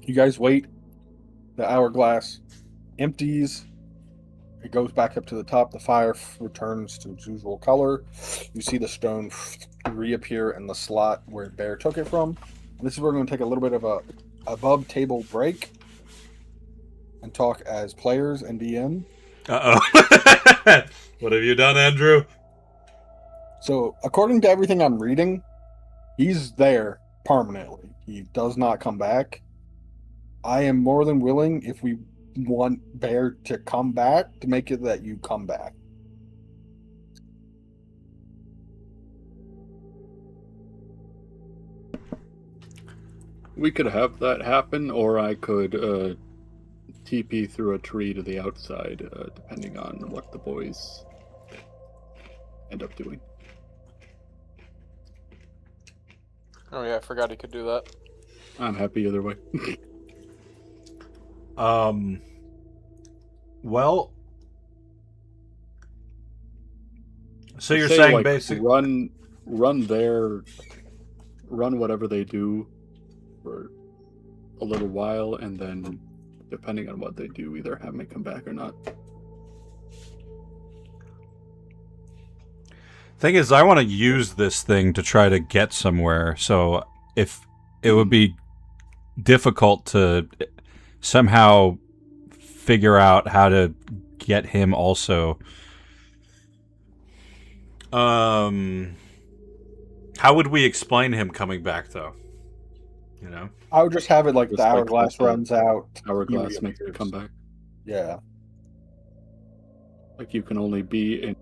You guys wait. The hourglass empties. It goes back up to the top. The fire returns to its usual color. You see the stone reappear in the slot where Bear took it from. And this is where we're going to take a little bit of a above table break and talk as players and DM. Uh-oh. What have you done, Andrew? So, according to everything I'm reading, he's there permanently. He does not come back. I am more than willing, if we want Bear to come back, to make it that you come back. We could have that happen, or I could TP through a tree to the outside, depending on what the boys end up doing. Oh yeah, I forgot he could do that. I'm happy either way. Well, so you're Say, saying like, basically run whatever they do for a little while, and then depending on what they do, either have me come back or not. thing is, I want to use this thing to try to get somewhere. So if it would be difficult to somehow figure out how to get him also. How would we explain him coming back, though? You know, I would just have it like Just the like hourglass the runs out. Hourglass he makes you reappears. come back. Yeah. Like, you can only be in...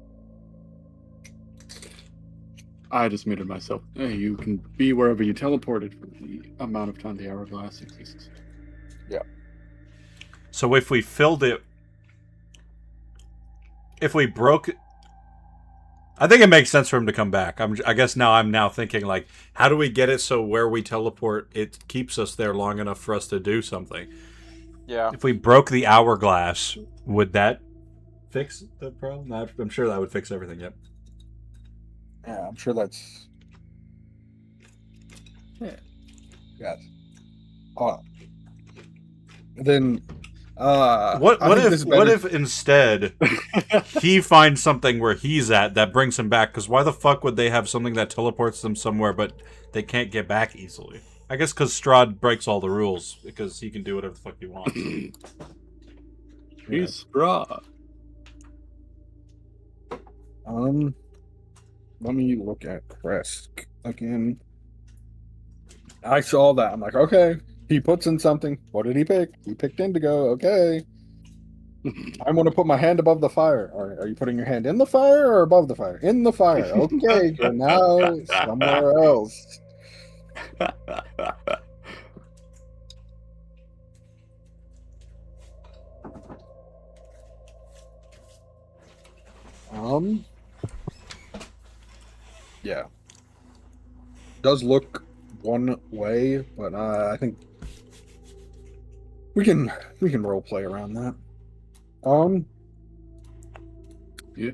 I just muted myself. Hey, you can be wherever you teleported for the amount of time the hourglass exists. so if we filled it, if we broke, I think it makes sense for him to come back. I guess I'm now thinking, like, how do we get it so where we teleport, it keeps us there long enough for us to do something? Yeah. If we broke the hourglass, would that fix the problem? I'm sure that would fix everything. Yep. Yeah, I'm sure that's. Yeah. Yes. Then. What I think this is what better- if instead he finds something where he's at that brings him back? Because why the fuck would they have something that teleports them somewhere but they can't get back easily? I guess because Strahd breaks all the rules because he can do whatever the fuck he wants. He's Strahd. Let me look at Kresk again. I saw that. I'm like, okay. He puts in something. What did he pick? He picked Indigo. Okay. I want to put my hand above the fire. Are you putting your hand in the fire or above the fire? In the fire. Okay. You're now somewhere else. Yeah. Does look one way, but I think we can role play around that. Yeah.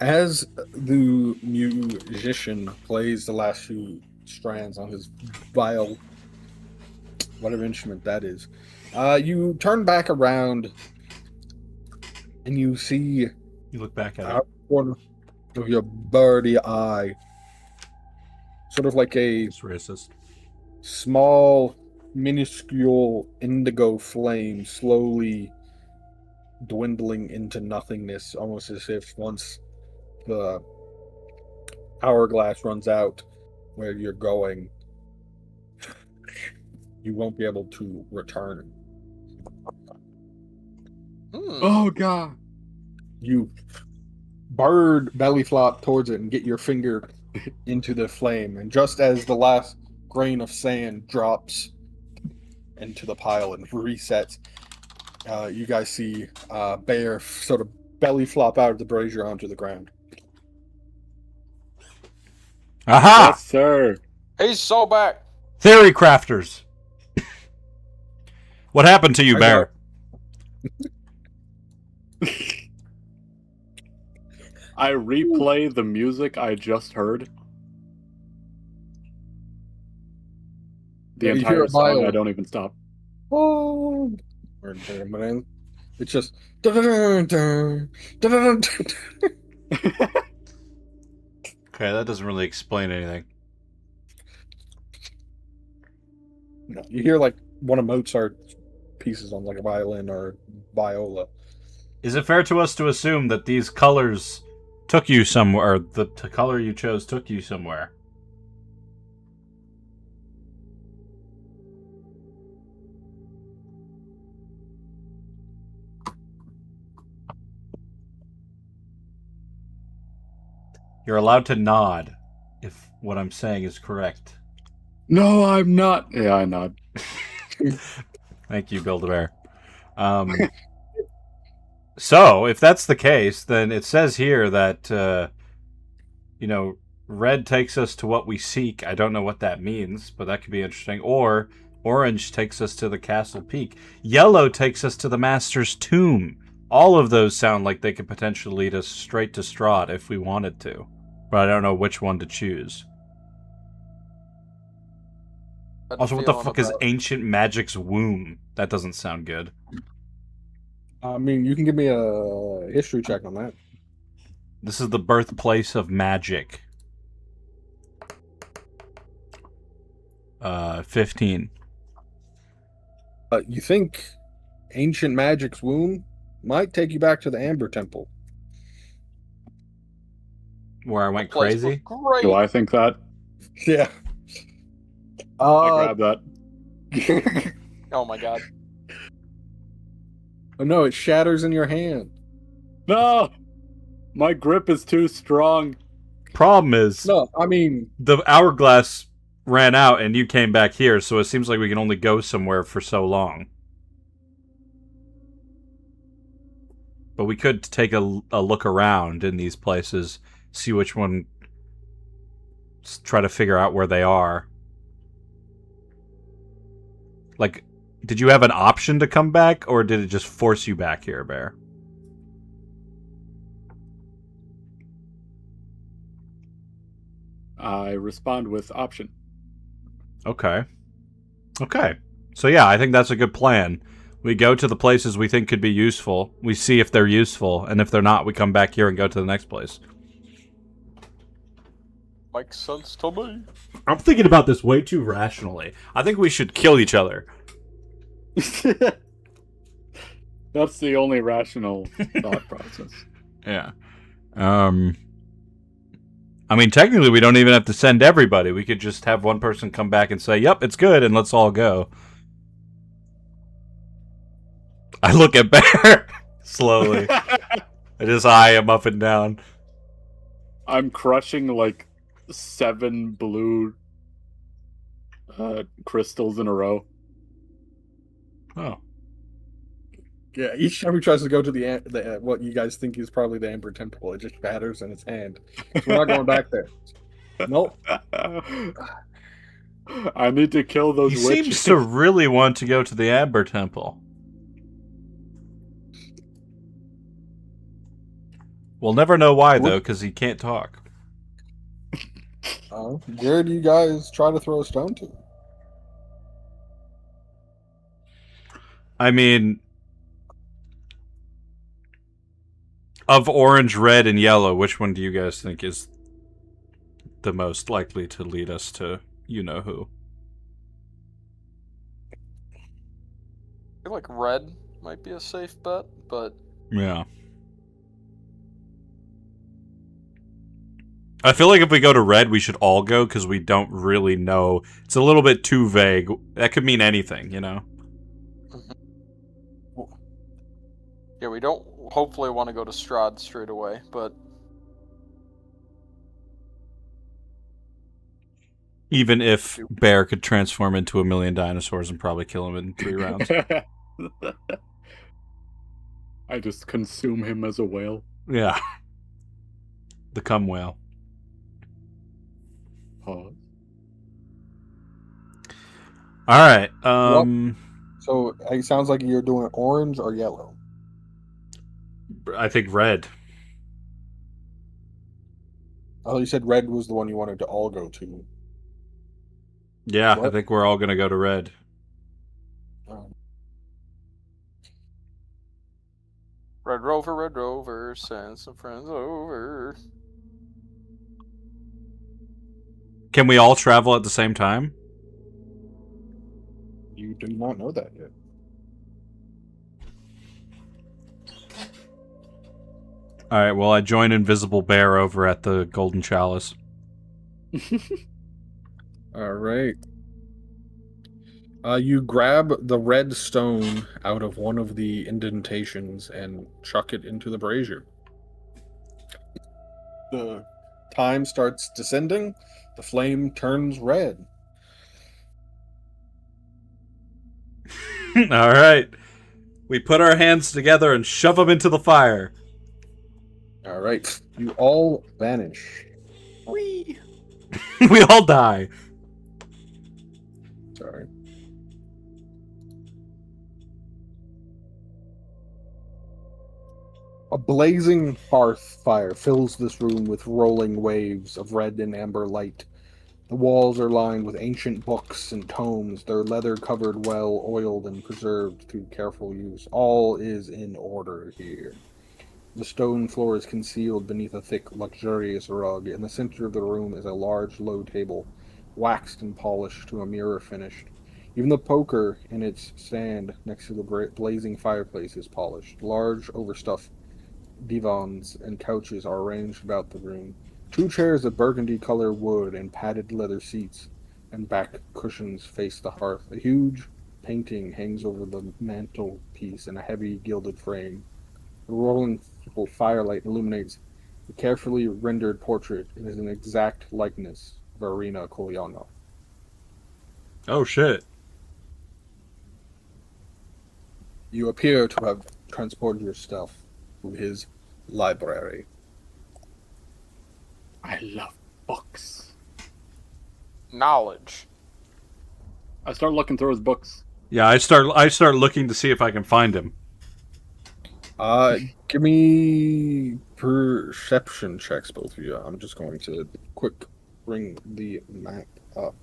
As the musician plays the last few strands on his viol, whatever instrument that is, you turn back around and you see You look back at out corner of your birdie eye, sort of like a It's racist. small, minuscule indigo flame slowly dwindling into nothingness, almost as if once the hourglass runs out where you're going, you won't be able to return. Oh, God. You bird belly flop towards it and get your finger into the flame, and just as the last grain of sand drops into the pile and resets, you guys see Bear sort of belly flop out of the brazier onto the ground. Aha! Yes, sir. He's so back. Theory crafters. What happened to you, I Bear? I replay the music I just heard. The Yeah, you hear entire a song, violin. I don't even stop. Oh, it's just. Okay, that doesn't really explain anything. No, you hear like one of Mozart's pieces on like a violin or viola. Is it fair to us to assume that these colors took you somewhere, or the color you chose took you somewhere? You're allowed to nod if what I'm saying is correct. No, I'm not. Yeah, I nod. Thank you, Build-A-Bear. So, if that's the case, then it says here that, red takes us to what we seek. I don't know what that means, but that could be interesting. Or orange takes us to the castle peak. Yellow takes us to the master's tomb. All of those sound like they could potentially lead us straight to Strahd if we wanted to. But I don't know which one to choose. Also, what the fuck is Ancient Magic's Womb? That doesn't sound good. I mean, you can give me a history check on that. This is the birthplace of magic. 15. You think Ancient Magic's Womb might take you back to the Amber Temple. Where I went crazy? Great. Do I think that? Yeah. I grab that. Oh my god. Oh no, it shatters in your hand. No! My grip is too strong. Problem is, No, I mean, the hourglass ran out and you came back here, so it seems like we can only go somewhere for so long. But we could take a look around in these places, see which one, try to figure out where they are. Like, did you have an option to come back, or did it just force you back here, Bear? I respond with option. Okay. Okay. So yeah, I think that's a good plan. We go to the places we think could be useful. We see if they're useful, and if they're not, we come back here and go to the next place. Makes sense to me. I'm thinking about this way too rationally. I think we should kill each other. That's the only rational thought process. Yeah. I mean, technically, we don't even have to send everybody. We could just have one person come back and say, yep, it's good, and let's all go. I look at Bear slowly. And his eye am up and down. I'm crushing like 7 blue crystals in a row. Oh. yeah, each time he tries to go to the what you guys think is probably the Amber Temple, it just shatters in his hand. So we're not going back there. Nope. I need to kill those He witches. seems to really want to go to the Amber Temple. We'll never know why, though, because he can't talk. Where do you guys try to throw a stone to? I mean, of orange, red, and yellow, which one do you guys think is the most likely to lead us to you-know-who? I feel like red might be a safe bet, but Yeah. I feel like if we go to red, we should all go, because we don't really know. It's a little bit too vague. That could mean anything, you know? yeah, we don't hopefully want to go to Strahd straight away, but Even if Bear could transform into 1,000,000 dinosaurs and probably kill him in 3 rounds. I just consume him as a whale. Yeah. The cum whale. Pause. Alright, So it sounds like you're doing orange or yellow. I think red. Oh, you said red was the one you wanted to all go to. Yeah, I What? think we're all gonna go to red. Um, Red Rover, send some friends over. Can we all travel at the same time? you do not know that yet. Alright, well, I join Invisible Bear over at the Golden Chalice. All right. You grab the red stone out of one of the indentations and chuck it into the brazier. The time starts descending. The flame turns red. All right. We put our hands together and shove them into the fire. All right. You all vanish. Whee! We all die. Sorry. A blazing hearth fire fills this room with rolling waves of red and amber light. The walls are lined with ancient books and tomes, their leather covered, well oiled and preserved through careful use. All is in order here. The stone floor is concealed beneath a thick, luxurious rug. In the center of the room is a large, low table, waxed and polished to a mirror finished. Even the poker in its stand next to the blazing fireplace is polished. Large, overstuffed divans and couches are arranged about the room. 2 chairs of burgundy-color wood and padded leather seats and back cushions face the hearth. A huge painting hangs over the mantelpiece in a heavy gilded frame. The rolling firelight illuminates the carefully rendered portrait. It is an exact likeness of Arena Koliano. Oh, shit. You appear to have transported yourself to his library. I love books. Knowledge. I start looking through his books. Yeah, I start looking to see if I can find him. Give me perception checks, both of you. I'm just going to quick bring the map up.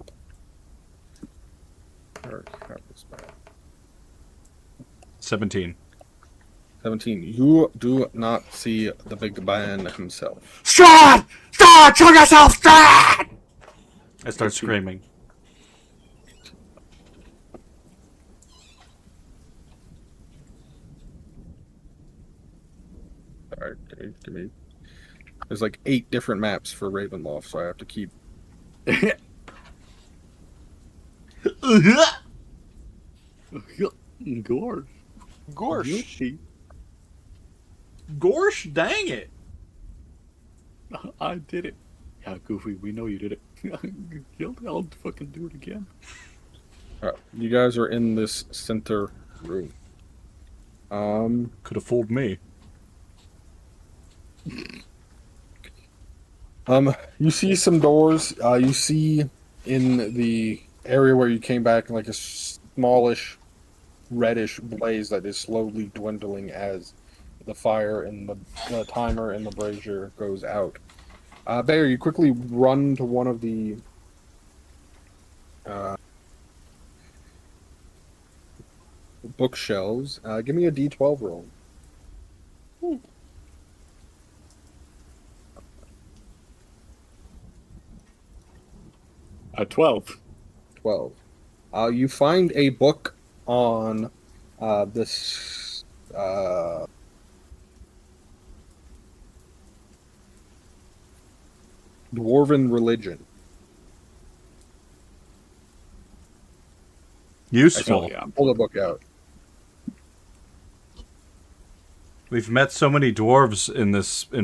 Where have this map? 17. 17. You do not see the big man himself. Strahd! Strahd! Show yourself, Strahd! I start screaming. Alright, give me. There's like 8 different maps for Ravenloft, so I have to keep. Gorge. Gorsh. Gorsh, dang it. I did it. Yeah, Goofy, we know you did it. I'll fucking do it again. Alright, you guys are in this center room. Could have fooled me. You see some doors. You see in the area where you came back like a smallish reddish blaze that is slowly dwindling as the fire and the timer and the brazier goes out. Bear, you quickly run to one of the bookshelves. Give me a D12 roll. 12. 12. You find a book on this dwarven religion. Useful. Yeah. Pull the book out. We've met so many dwarves in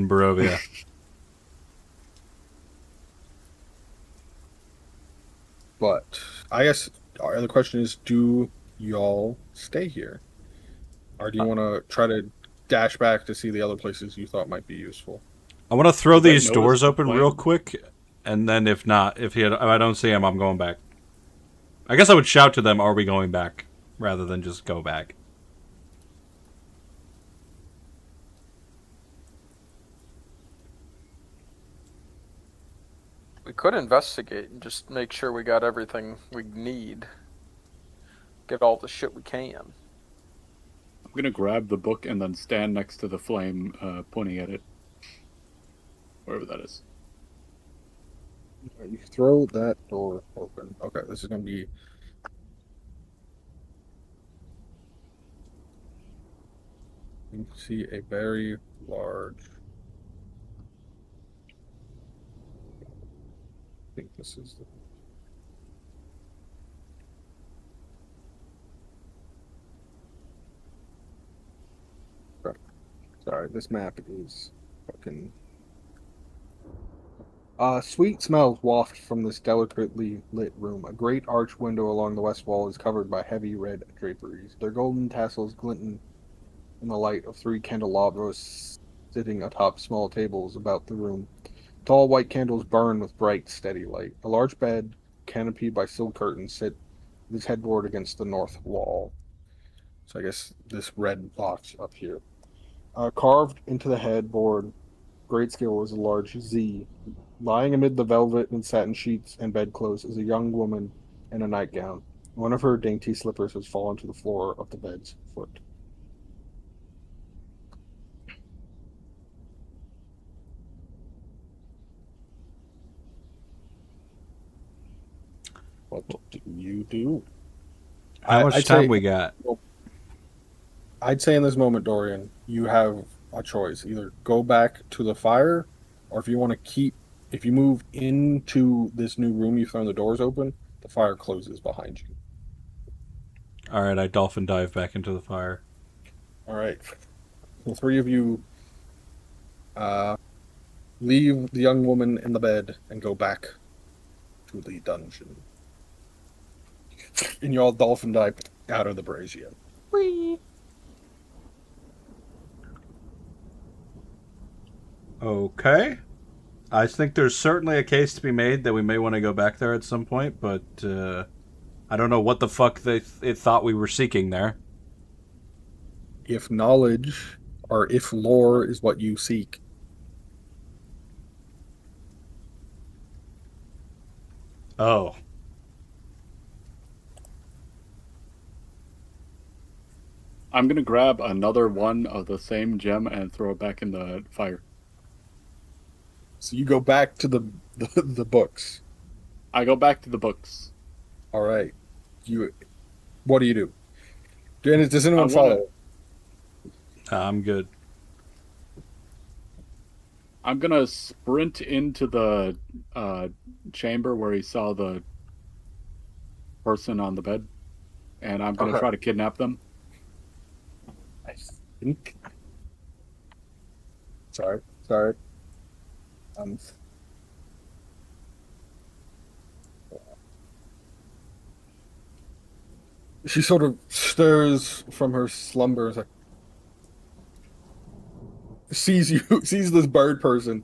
Barovia. But I guess the question is, do y'all stay here? Or do you want to try to dash back to see the other places you thought might be useful? I want to throw Did I these notice doors the open plan? real quick, and then if I don't see him, I'm going back. I guess I would shout to them, "Are we going back?" rather than just go back. We could investigate and just make sure we got everything we need. Get all the shit we can. I'm gonna grab the book and then stand next to the flame, pointing at it. Wherever that is. You throw that door open. Okay, this is going to be... You can see a very large... I think this is the... Sorry, this map is fucking... Sweet smells waft from this delicately lit room. A great arched window along the west wall is covered by heavy red draperies. Their golden tassels glisten in the light of 3 candelabras sitting atop small tables about the room. Tall white candles burn with bright, steady light. A large bed, canopied by silk curtains, sit with its headboard against the north wall. So I guess this red box up here. Carved into the headboard, grayscale is a large Z. Lying amid the velvet and satin sheets and bedclothes is a young woman in a nightgown. One of her dainty slippers has fallen to the floor of the bed's foot. What do you do? How much time we got? I'd say in this moment, Dorian, you have a choice. Either go back to the fire, or if you want to if you move into this new room, you've thrown the doors open, the fire closes behind you. All right, I dolphin dive back into the fire. All right. The 3 of you leave the young woman in the bed and go back to the dungeon. And you all dolphin dive out of the brazier. Whee! Okay. I think there's certainly a case to be made that we may want to go back there at some point, but I don't know what the fuck it thought we were seeking there. If knowledge or if lore is what you seek. Oh. I'm gonna grab another one of the same gem and throw it back in the fire. So you go back to the books. I go back to the books. All right. What do you do? Does anyone follow? I'm good. I'm gonna sprint into the chamber where he saw the person on the bed, and I'm gonna try to kidnap them. I think. Sorry. She sort of stirs from her slumber. It's like, sees this bird person,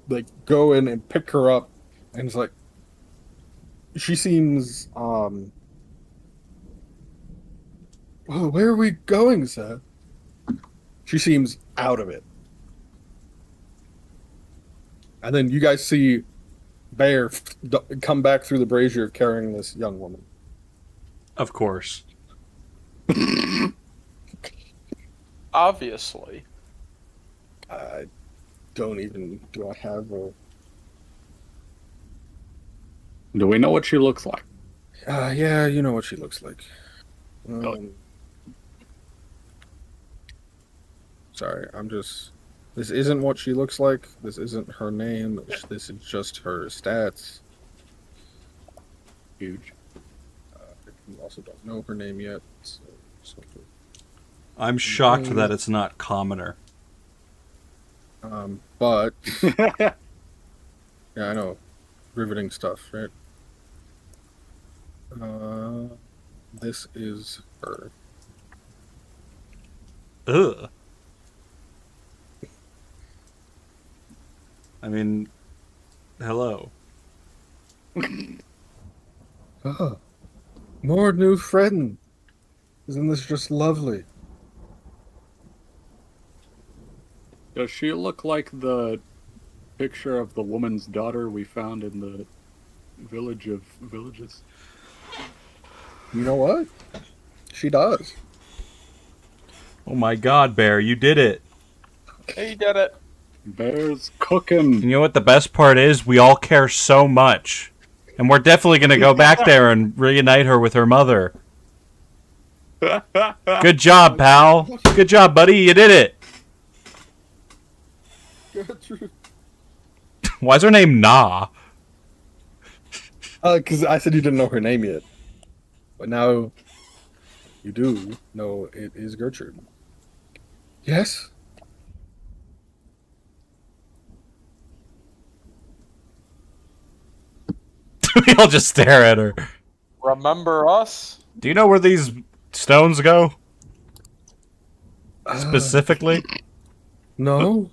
like, go in and pick her up, and it's like, she seems, oh, where are we going, sir? She seems out of it. And then you guys see Bear come back through the brazier carrying this young woman. Of course. Obviously. I don't even... Do I have a... Do we know what she looks like? Yeah, you know what she looks like. Sorry, I'm just... This isn't what she looks like. This isn't her name. This is just her stats. Huge. You also don't know her name yet. So I'm shocked that it's not commoner. But... yeah, I know. Riveting stuff, right? This is her. Ugh. I mean, hello. Oh, more new friend. Isn't this just lovely? Does she look like the picture of the woman's daughter we found in the village of villages? You know what? She does. Oh my god, Bear, you did it. He did it. Bear's cooking. You know what the best part is? We all care so much. And we're definitely going to go back there and reunite her with her mother. Good job, pal. Good job, buddy. You did it. Why's her name Nah? Because I said you didn't know her name yet. But now you do know it is Gertrude. Yes? We all just stare at her. Remember us? Do you know where these stones go? Specifically? No.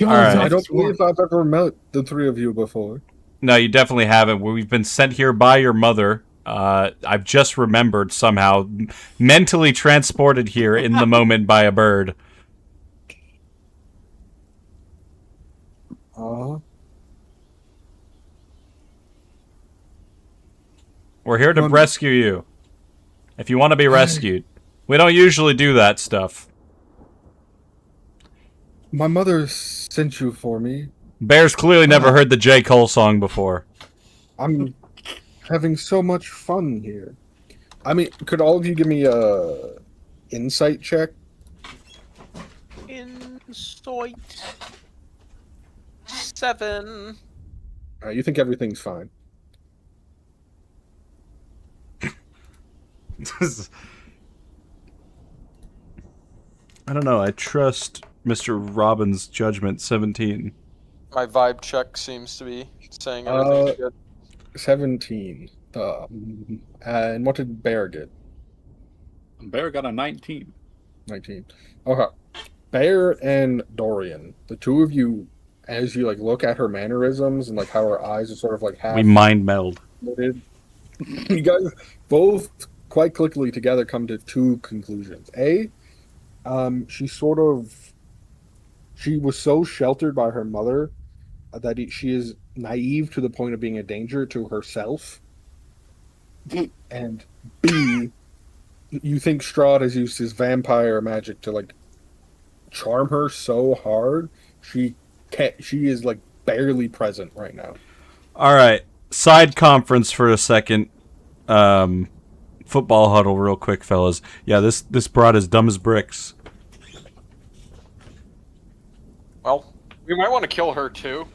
All right. I don't believe I've ever met the three of you before. No, you definitely haven't. We've been sent here by your mother. I've just remembered somehow, mentally transported here in the moment by a bird. We're here to rescue you. If you want to be rescued. We don't usually do that stuff. My mother sent you for me. Bear's clearly never heard the J. Cole song before. I'm having so much fun here. I mean, could all of you give me a insight check? Insight 7. You think everything's fine. I don't know. I trust Mr. Robbin's judgment. 17. My vibe check seems to be saying everything's good. 17. And what did Bear get? Bear got a 19. 19. Okay. Bear and Dorian, the two of you, as you like look at her mannerisms and like how her eyes are sort of like half We mind meld. knitted, you guys both quite quickly together come to two conclusions. She was so sheltered by her mother that she is naive to the point of being a danger to herself. And B, you think Strahd has used his vampire magic to like charm her so hard she is like barely present right now. All right. Side conference for a second. Football huddle real quick, fellas. Yeah, this broad is dumb as bricks. Well, we might want to kill her too.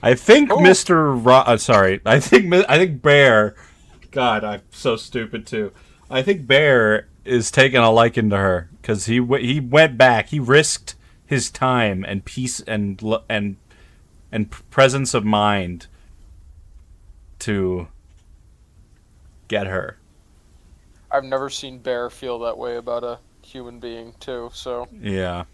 I think I think Bear. God, I'm so stupid too. I think Bear is taking a liking to her because he went back. He risked his time and peace and presence of mind to get her. I've never seen Bear feel that way about a human being too. So Yeah.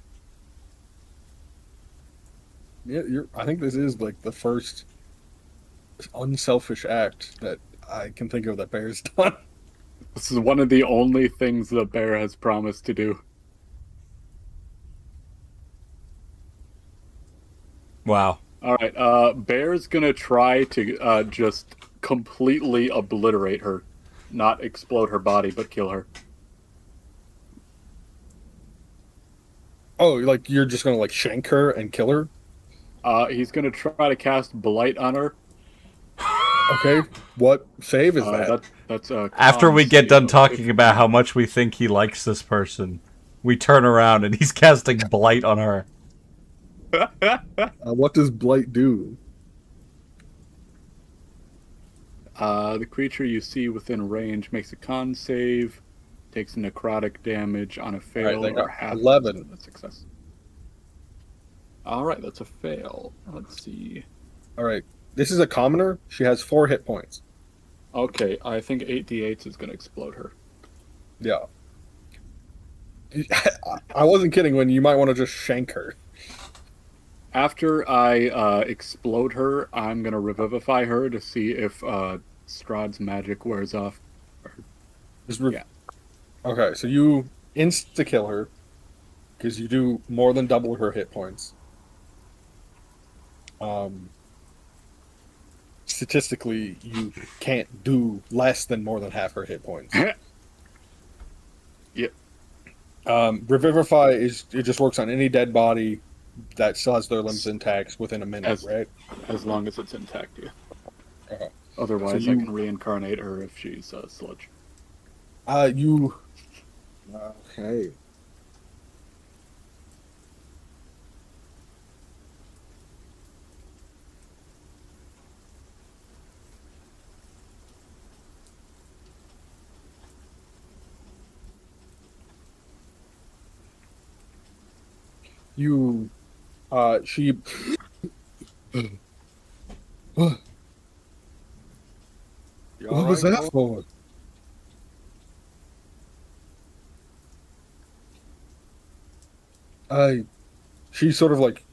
Yeah, I think this is like the first unselfish act that I can think of that Bear's done. This is one of the only things that Bear has promised to do. Wow. All right, Bear's gonna try to just completely obliterate her, not explode her body, but kill her. Oh, like you're just gonna like shank her and kill her? He's gonna try to cast Blight on her. Okay, what save is that? That's After we get done talking about how much we think he likes this person, we turn around and he's casting Blight on her. What does Blight do? The creature you see within range makes a con save, takes necrotic damage on a fail They got or half 11. a success. All right, that's a fail. Let's see. All right, this is a commoner. She has 4 hit points. Okay, I think 8d8 is going to explode her. Yeah. I wasn't kidding when you might want to just shank her. After I explode her, I'm going to revivify her to see if Strahd's magic wears off. Yeah. Okay, so you insta-kill her because you do more than double her hit points. Statistically, you can't do less than more than half her hit points. Yep. Revivify it just works on any dead body that still has their limbs intact within a minute, right? As long as it's intact, yeah. Okay. Otherwise, So I can reincarnate her if she's sludge. Okay. What You all was right, that for? She's sort of like,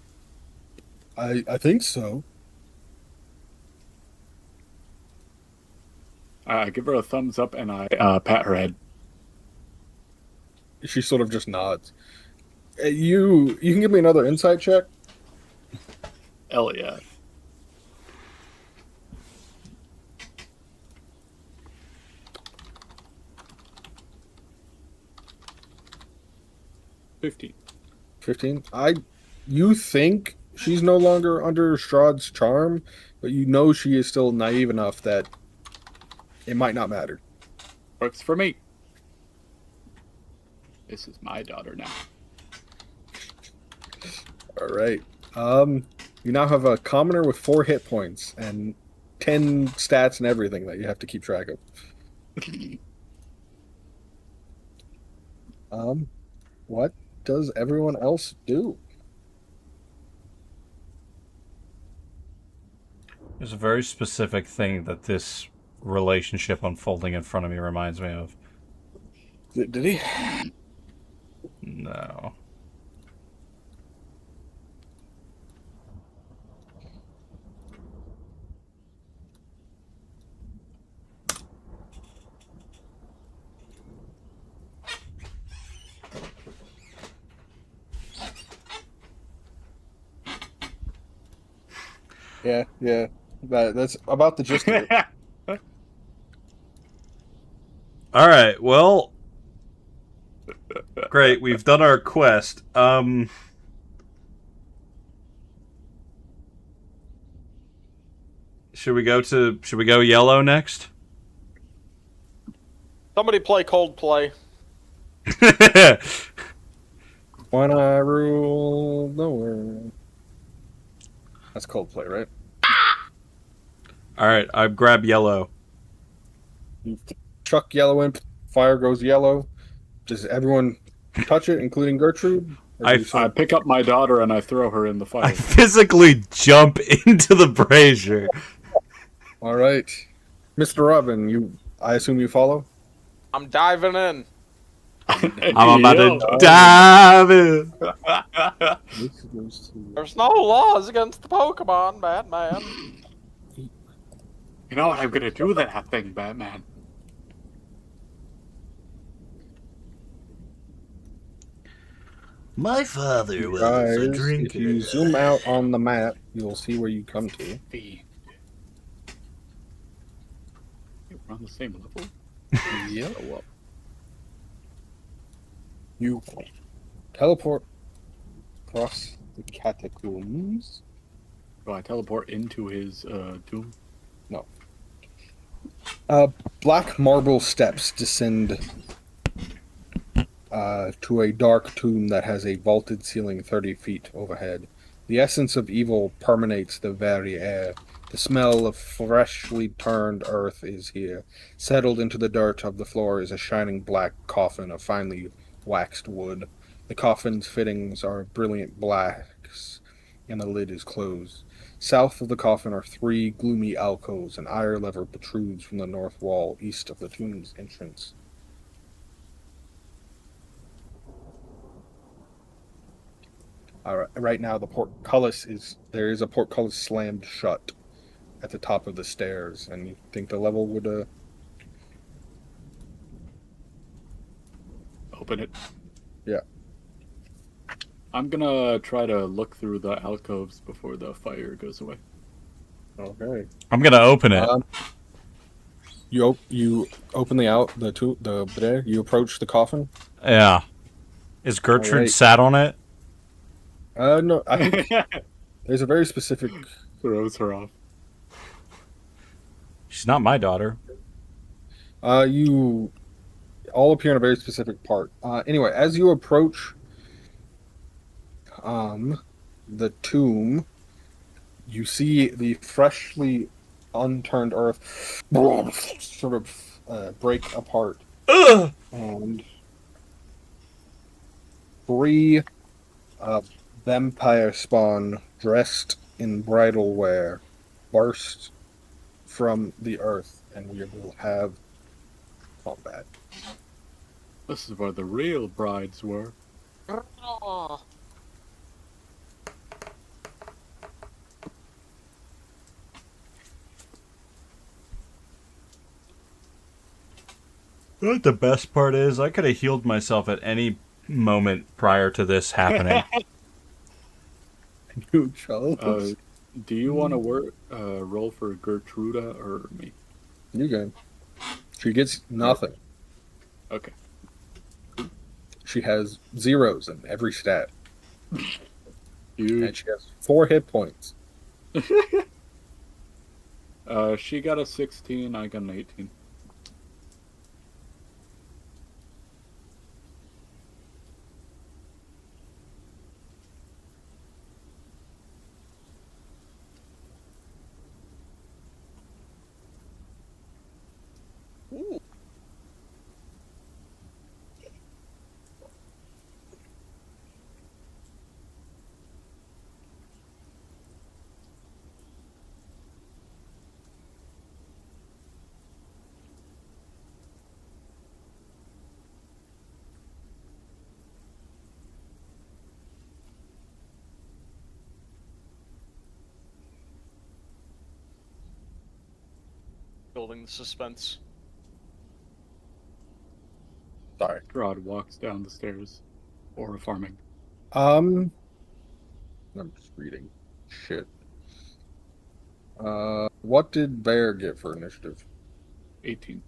I think so. I give her a thumbs up and I pat her head. She sort of just nods. You can give me another insight check. Hell yeah. 15. 15. You think she's no longer under Strahd's charm, but you know she is still naive enough that it might not matter. Works for me. This is my daughter now. All right. You now have a commoner with 4 hit points and 10 stats and everything that you have to keep track of. What does everyone else do? There's a very specific thing that this relationship unfolding in front of me reminds me of. Did he? No. Yeah. That's about the gist of it. All right. Well, great. We've done our quest. Should we go yellow next? Somebody play Coldplay. When I rule the world. That's Coldplay, right? All right. I grab yellow. You chuck yellow in, fire goes yellow. Does everyone touch it, including Gertrude? I pick up my daughter and I throw her in the fire. I physically jump into the brazier. All right. Mr. Robbin, I assume you follow? I'm diving in. I'm about to dive in. There's no laws against the Pokemon, Batman. You know what I'm gonna do to that thing, Batman? My father was Guys, a drinker. if you zoom out on the map, you'll see where you come to. We're on the same level. Yep. You teleport across the catacombs. Do I teleport into his tomb? No. Black marble steps descend to a dark tomb that has a vaulted ceiling 30 feet overhead. The essence of evil permeates the very air. The smell of freshly turned earth is here. Settled into the dirt of the floor is a shining black coffin of finely waxed wood. The coffin's fittings are brilliant blacks, and the lid is closed. South of the coffin are 3 gloomy alcoves. An iron lever protrudes from the north wall east of the tomb's entrance. Right now, there is a portcullis slammed shut at the top of the stairs, and you think the level would Open it. Yeah. I'm gonna try to look through the alcoves before the fire goes away. Okay. I'm gonna open it. You open you approach the coffin. Yeah. Is Gertrude Alright. sat on it? No, I think there's a very specific. Throws her off. She's not my daughter. You all appear in a very specific part. Anyway, as you approach the tomb, you see the freshly unturned earth sort of break apart. Ugh! And 3 vampire spawn dressed in bridal wear burst from the earth, and we will have combat. This is where the real brides were. Oh, You know what the best part is? I could have healed myself at any moment prior to this happening. You chose. Do you want to roll for Gertruda or me? You can. She gets nothing. Okay. She has zeros in every stat. You. And she has 4 hit points. She got a 16, I got an 18. Building the suspense. Sorry. Strahd walks down the stairs. Or farming. I'm just reading. Shit. What did Bear get for initiative? 18.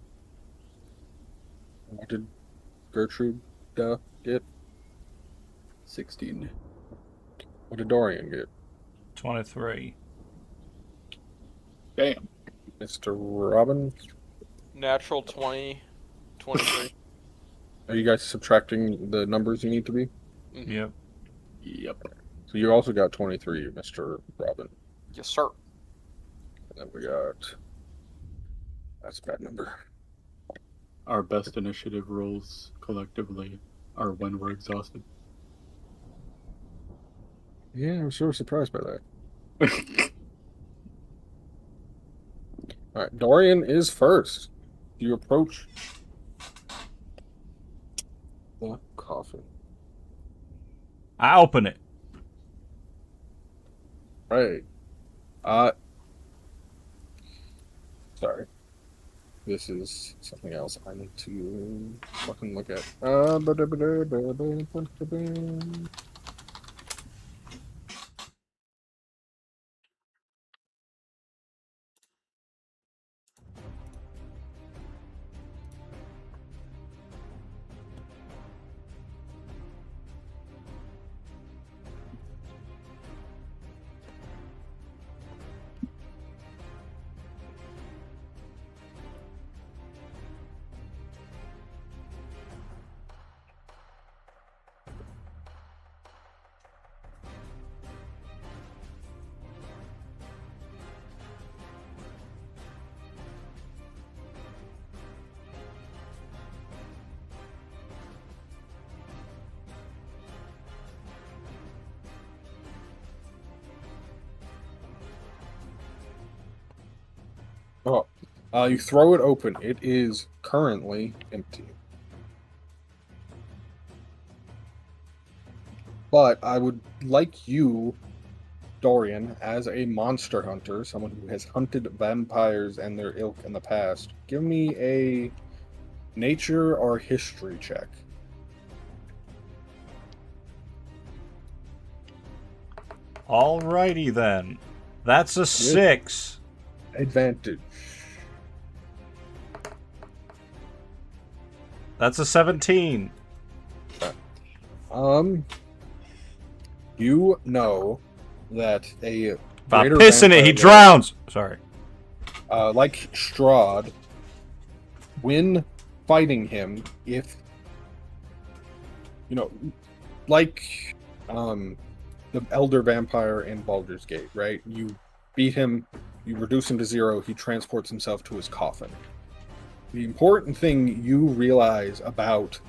What did Gertrude get? 16. What did Dorian get? 23. Damn. Mr. Robbin? Natural 20, 23. Are you guys subtracting the numbers you need to be? Yep. Yep. So you also got 23, Mr. Robbin. Yes, sir. And then we got... That's a bad number. Our best initiative rolls collectively are when we're exhausted. Yeah, I'm sort of surprised by that. Alright, Dorian is first. You approach the coffin. I open it. Right. Sorry. This is something else I need to fucking look at. You throw it open. It is currently empty. But I would like you, Dorian, as a monster hunter, someone who has hunted vampires and their ilk in the past, give me a nature or history check. Alrighty then. That's a 6. Advantage. That's a 17. You know that a If I greater piss in it, he vampire drowns. Sorry. like Strahd, when fighting him, if you know, like the elder vampire in Baldur's Gate, right? You beat him, you reduce him to 0, he transports himself to his coffin. The important thing you realize about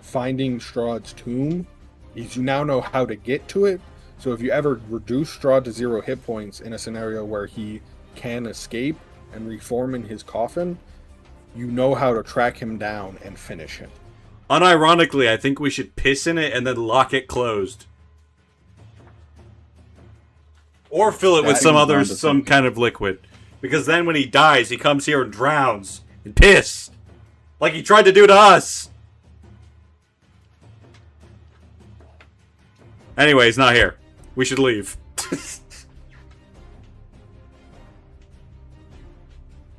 finding Strahd's tomb is you now know how to get to it, So if you ever reduce Strahd to 0 hit points in a scenario where he can escape and reform in his coffin, you know how to track him down and finish him. Unironically, I think we should piss in it and then lock it closed. Or fill it with some kind of liquid. Because then when he dies, he comes here and drowns. And piss. Like he tried to do to us. Anyway, he's not here. We should leave.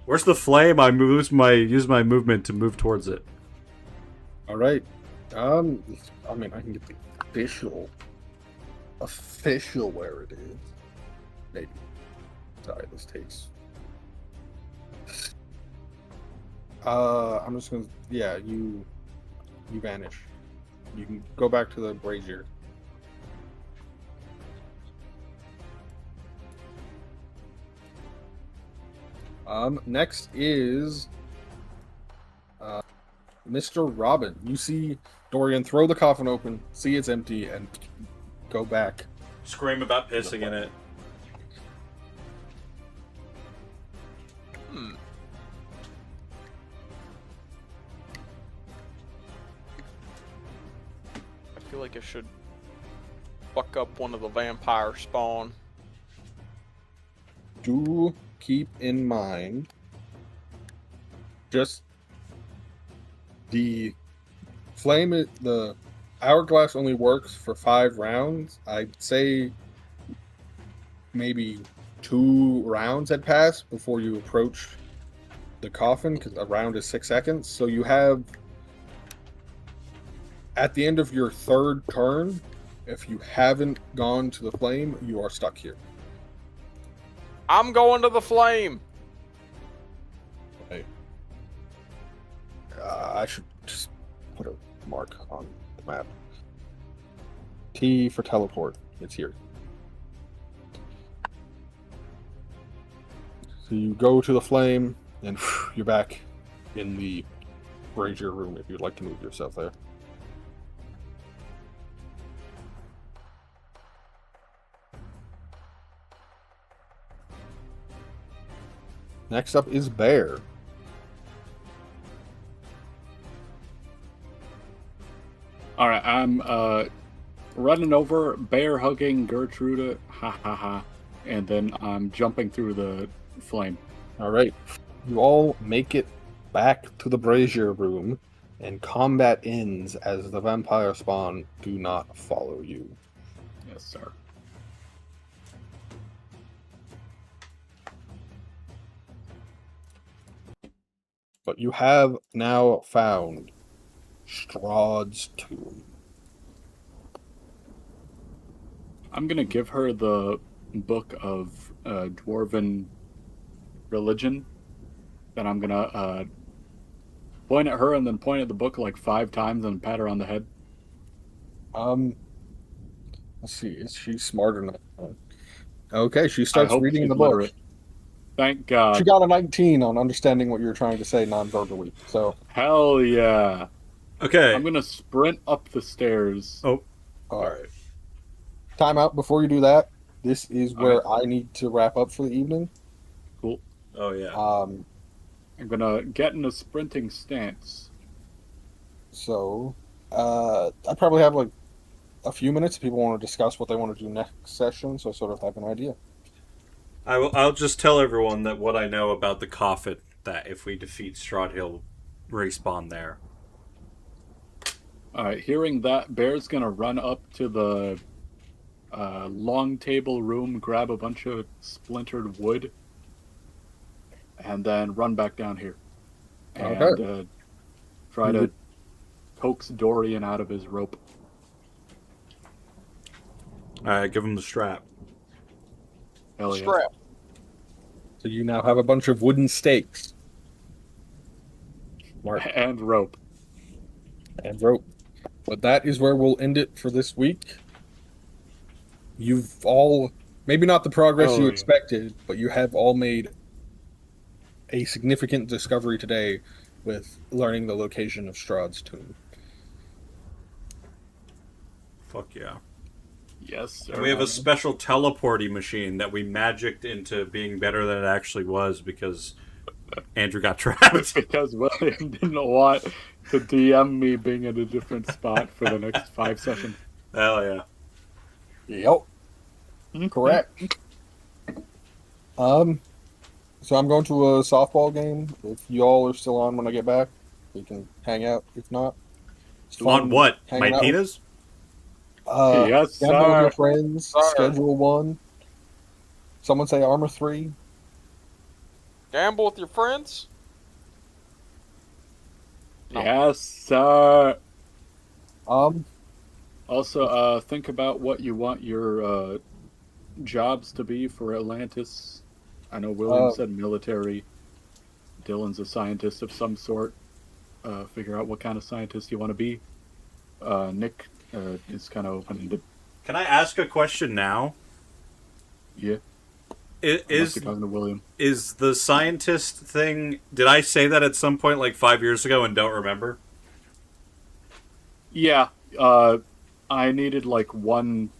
Where's the flame? I use my movement to move towards it. All right. I mean, I can get the official where it is. Maybe. Sorry, this takes. I'm just gonna. Yeah, you vanish. You can go back to the brazier. Next is Mr. Robbin. You see Dorian throw the coffin open, see it's empty, and go back. Scream about pissing in it. I feel like I should buck up one of the vampire spawn. Do keep in mind just the flame. The hourglass only works for 5 rounds. I'd say maybe 2 rounds had passed before you approach the coffin, because a round is 6 seconds. So you have, at the end of your 3rd turn, if you haven't gone to the flame, you are stuck here. I'm going to the flame. Okay. I should just put a mark on the map. T for teleport. It's here. So you go to the flame, and you're back in the brazier room if you'd like to move yourself there. Next up is Bear. All right, I'm running over, bear hugging Gertrude, ha ha ha, and then I'm jumping through the flame. All right. You all make it back to the brazier room, and combat ends as the vampire spawn do not follow you. Yes, sir. But you have now found Strahd's tomb. I'm gonna give her the book of dwarven religion. Then I'm gonna point at her and then point at the book like 5 times and pat her on the head. Let's see. Is she smart enough? Okay, she starts I hope reading she's the book. literate. Thank God. She got a 19 on understanding what you were trying to say non-verbally. So, Hell yeah. Okay. I'm gonna sprint up the stairs. Oh. all right. Time out before you do that. This is where I need to wrap up for the evening. Cool. Oh, yeah. I'm gonna get in a sprinting stance. So, I probably have like a few minutes if people want to discuss what they want to do next session, so I sort of have an idea. I'll just tell everyone that what I know about the coffin, that if we defeat Strahd, he'll respawn there. Alright, hearing that, Bear's gonna run up to the long table room, grab a bunch of splintered wood, and then run back down here. And Okay. Try to coax Dorian out of his rope. Alright, give him the strap. Hell yeah. Strap. So you now have a bunch of wooden stakes. Mark. And rope. And rope. But that is where we'll end it for this week. You've all, maybe not the progress you expected, but you have all made a significant discovery today with learning the location of Strahd's tomb. Fuck yeah. Yes, sir. And we have a special teleporty machine that we magicked into being better than it actually was because Andrew got trapped. Because William didn't want to DM me being in a different spot for the next 5 sessions. Hell yeah. Yep. Correct. So I'm going to a softball game. If y'all are still on when I get back, we can hang out. If not, it's You want fun what? hanging My out. penis? Yes, Gamble with sir. your friends. Sir. Schedule 1. Someone say armor 3. Gamble with your friends? No. Yes, sir. Also, think about what you want your jobs to be for Atlantis. I know William said military. Dylan's a scientist of some sort. Figure out what kind of scientist you want to be. Nick is kind of open-ended. Can I ask a question now? Yeah. Is talking to William. Is the scientist thing... Did I say that at some point like 5 years ago and don't remember? Yeah. I needed like one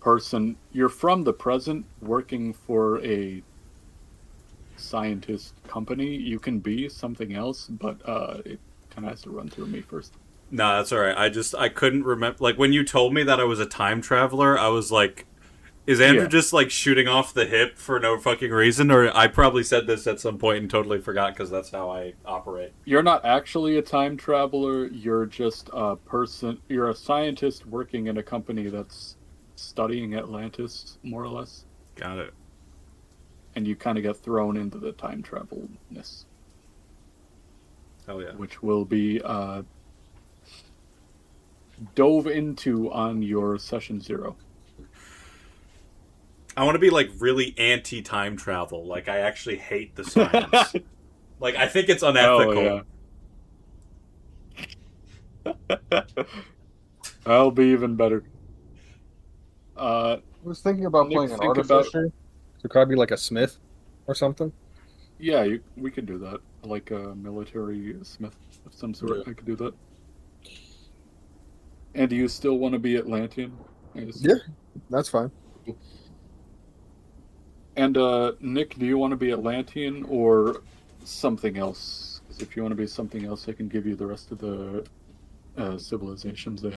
person. You're from the present working for a scientist company. You can be something else, but it kind of has to run through me first. No, that's alright. I couldn't remember... Like, when you told me that I was a time traveler, I was like... Is Andrew just, like, shooting off the hip for no fucking reason? Or I probably said this at some point and totally forgot because that's how I operate. You're not actually a time traveler. You're just a person. You're a scientist working in a company that's studying Atlantis, more or less. Got it. And you kind of get thrown into the time travel-ness. Hell yeah. Which will be dove into on your session 0. I want to be, like, really anti-time travel. Like, I actually hate the science. Like, I think it's unethical. Oh, yeah. That'll be even better. I was thinking about Nick, playing an think artificer. So could I be like a smith or something? Yeah, we could do that. Like a military smith of some sort. Yeah. I could do that. And do you still want to be Atlantean? Yeah, that's fine. And Nick, do you want to be Atlantean or something else? Because if you want to be something else, I can give you the rest of the civilizations they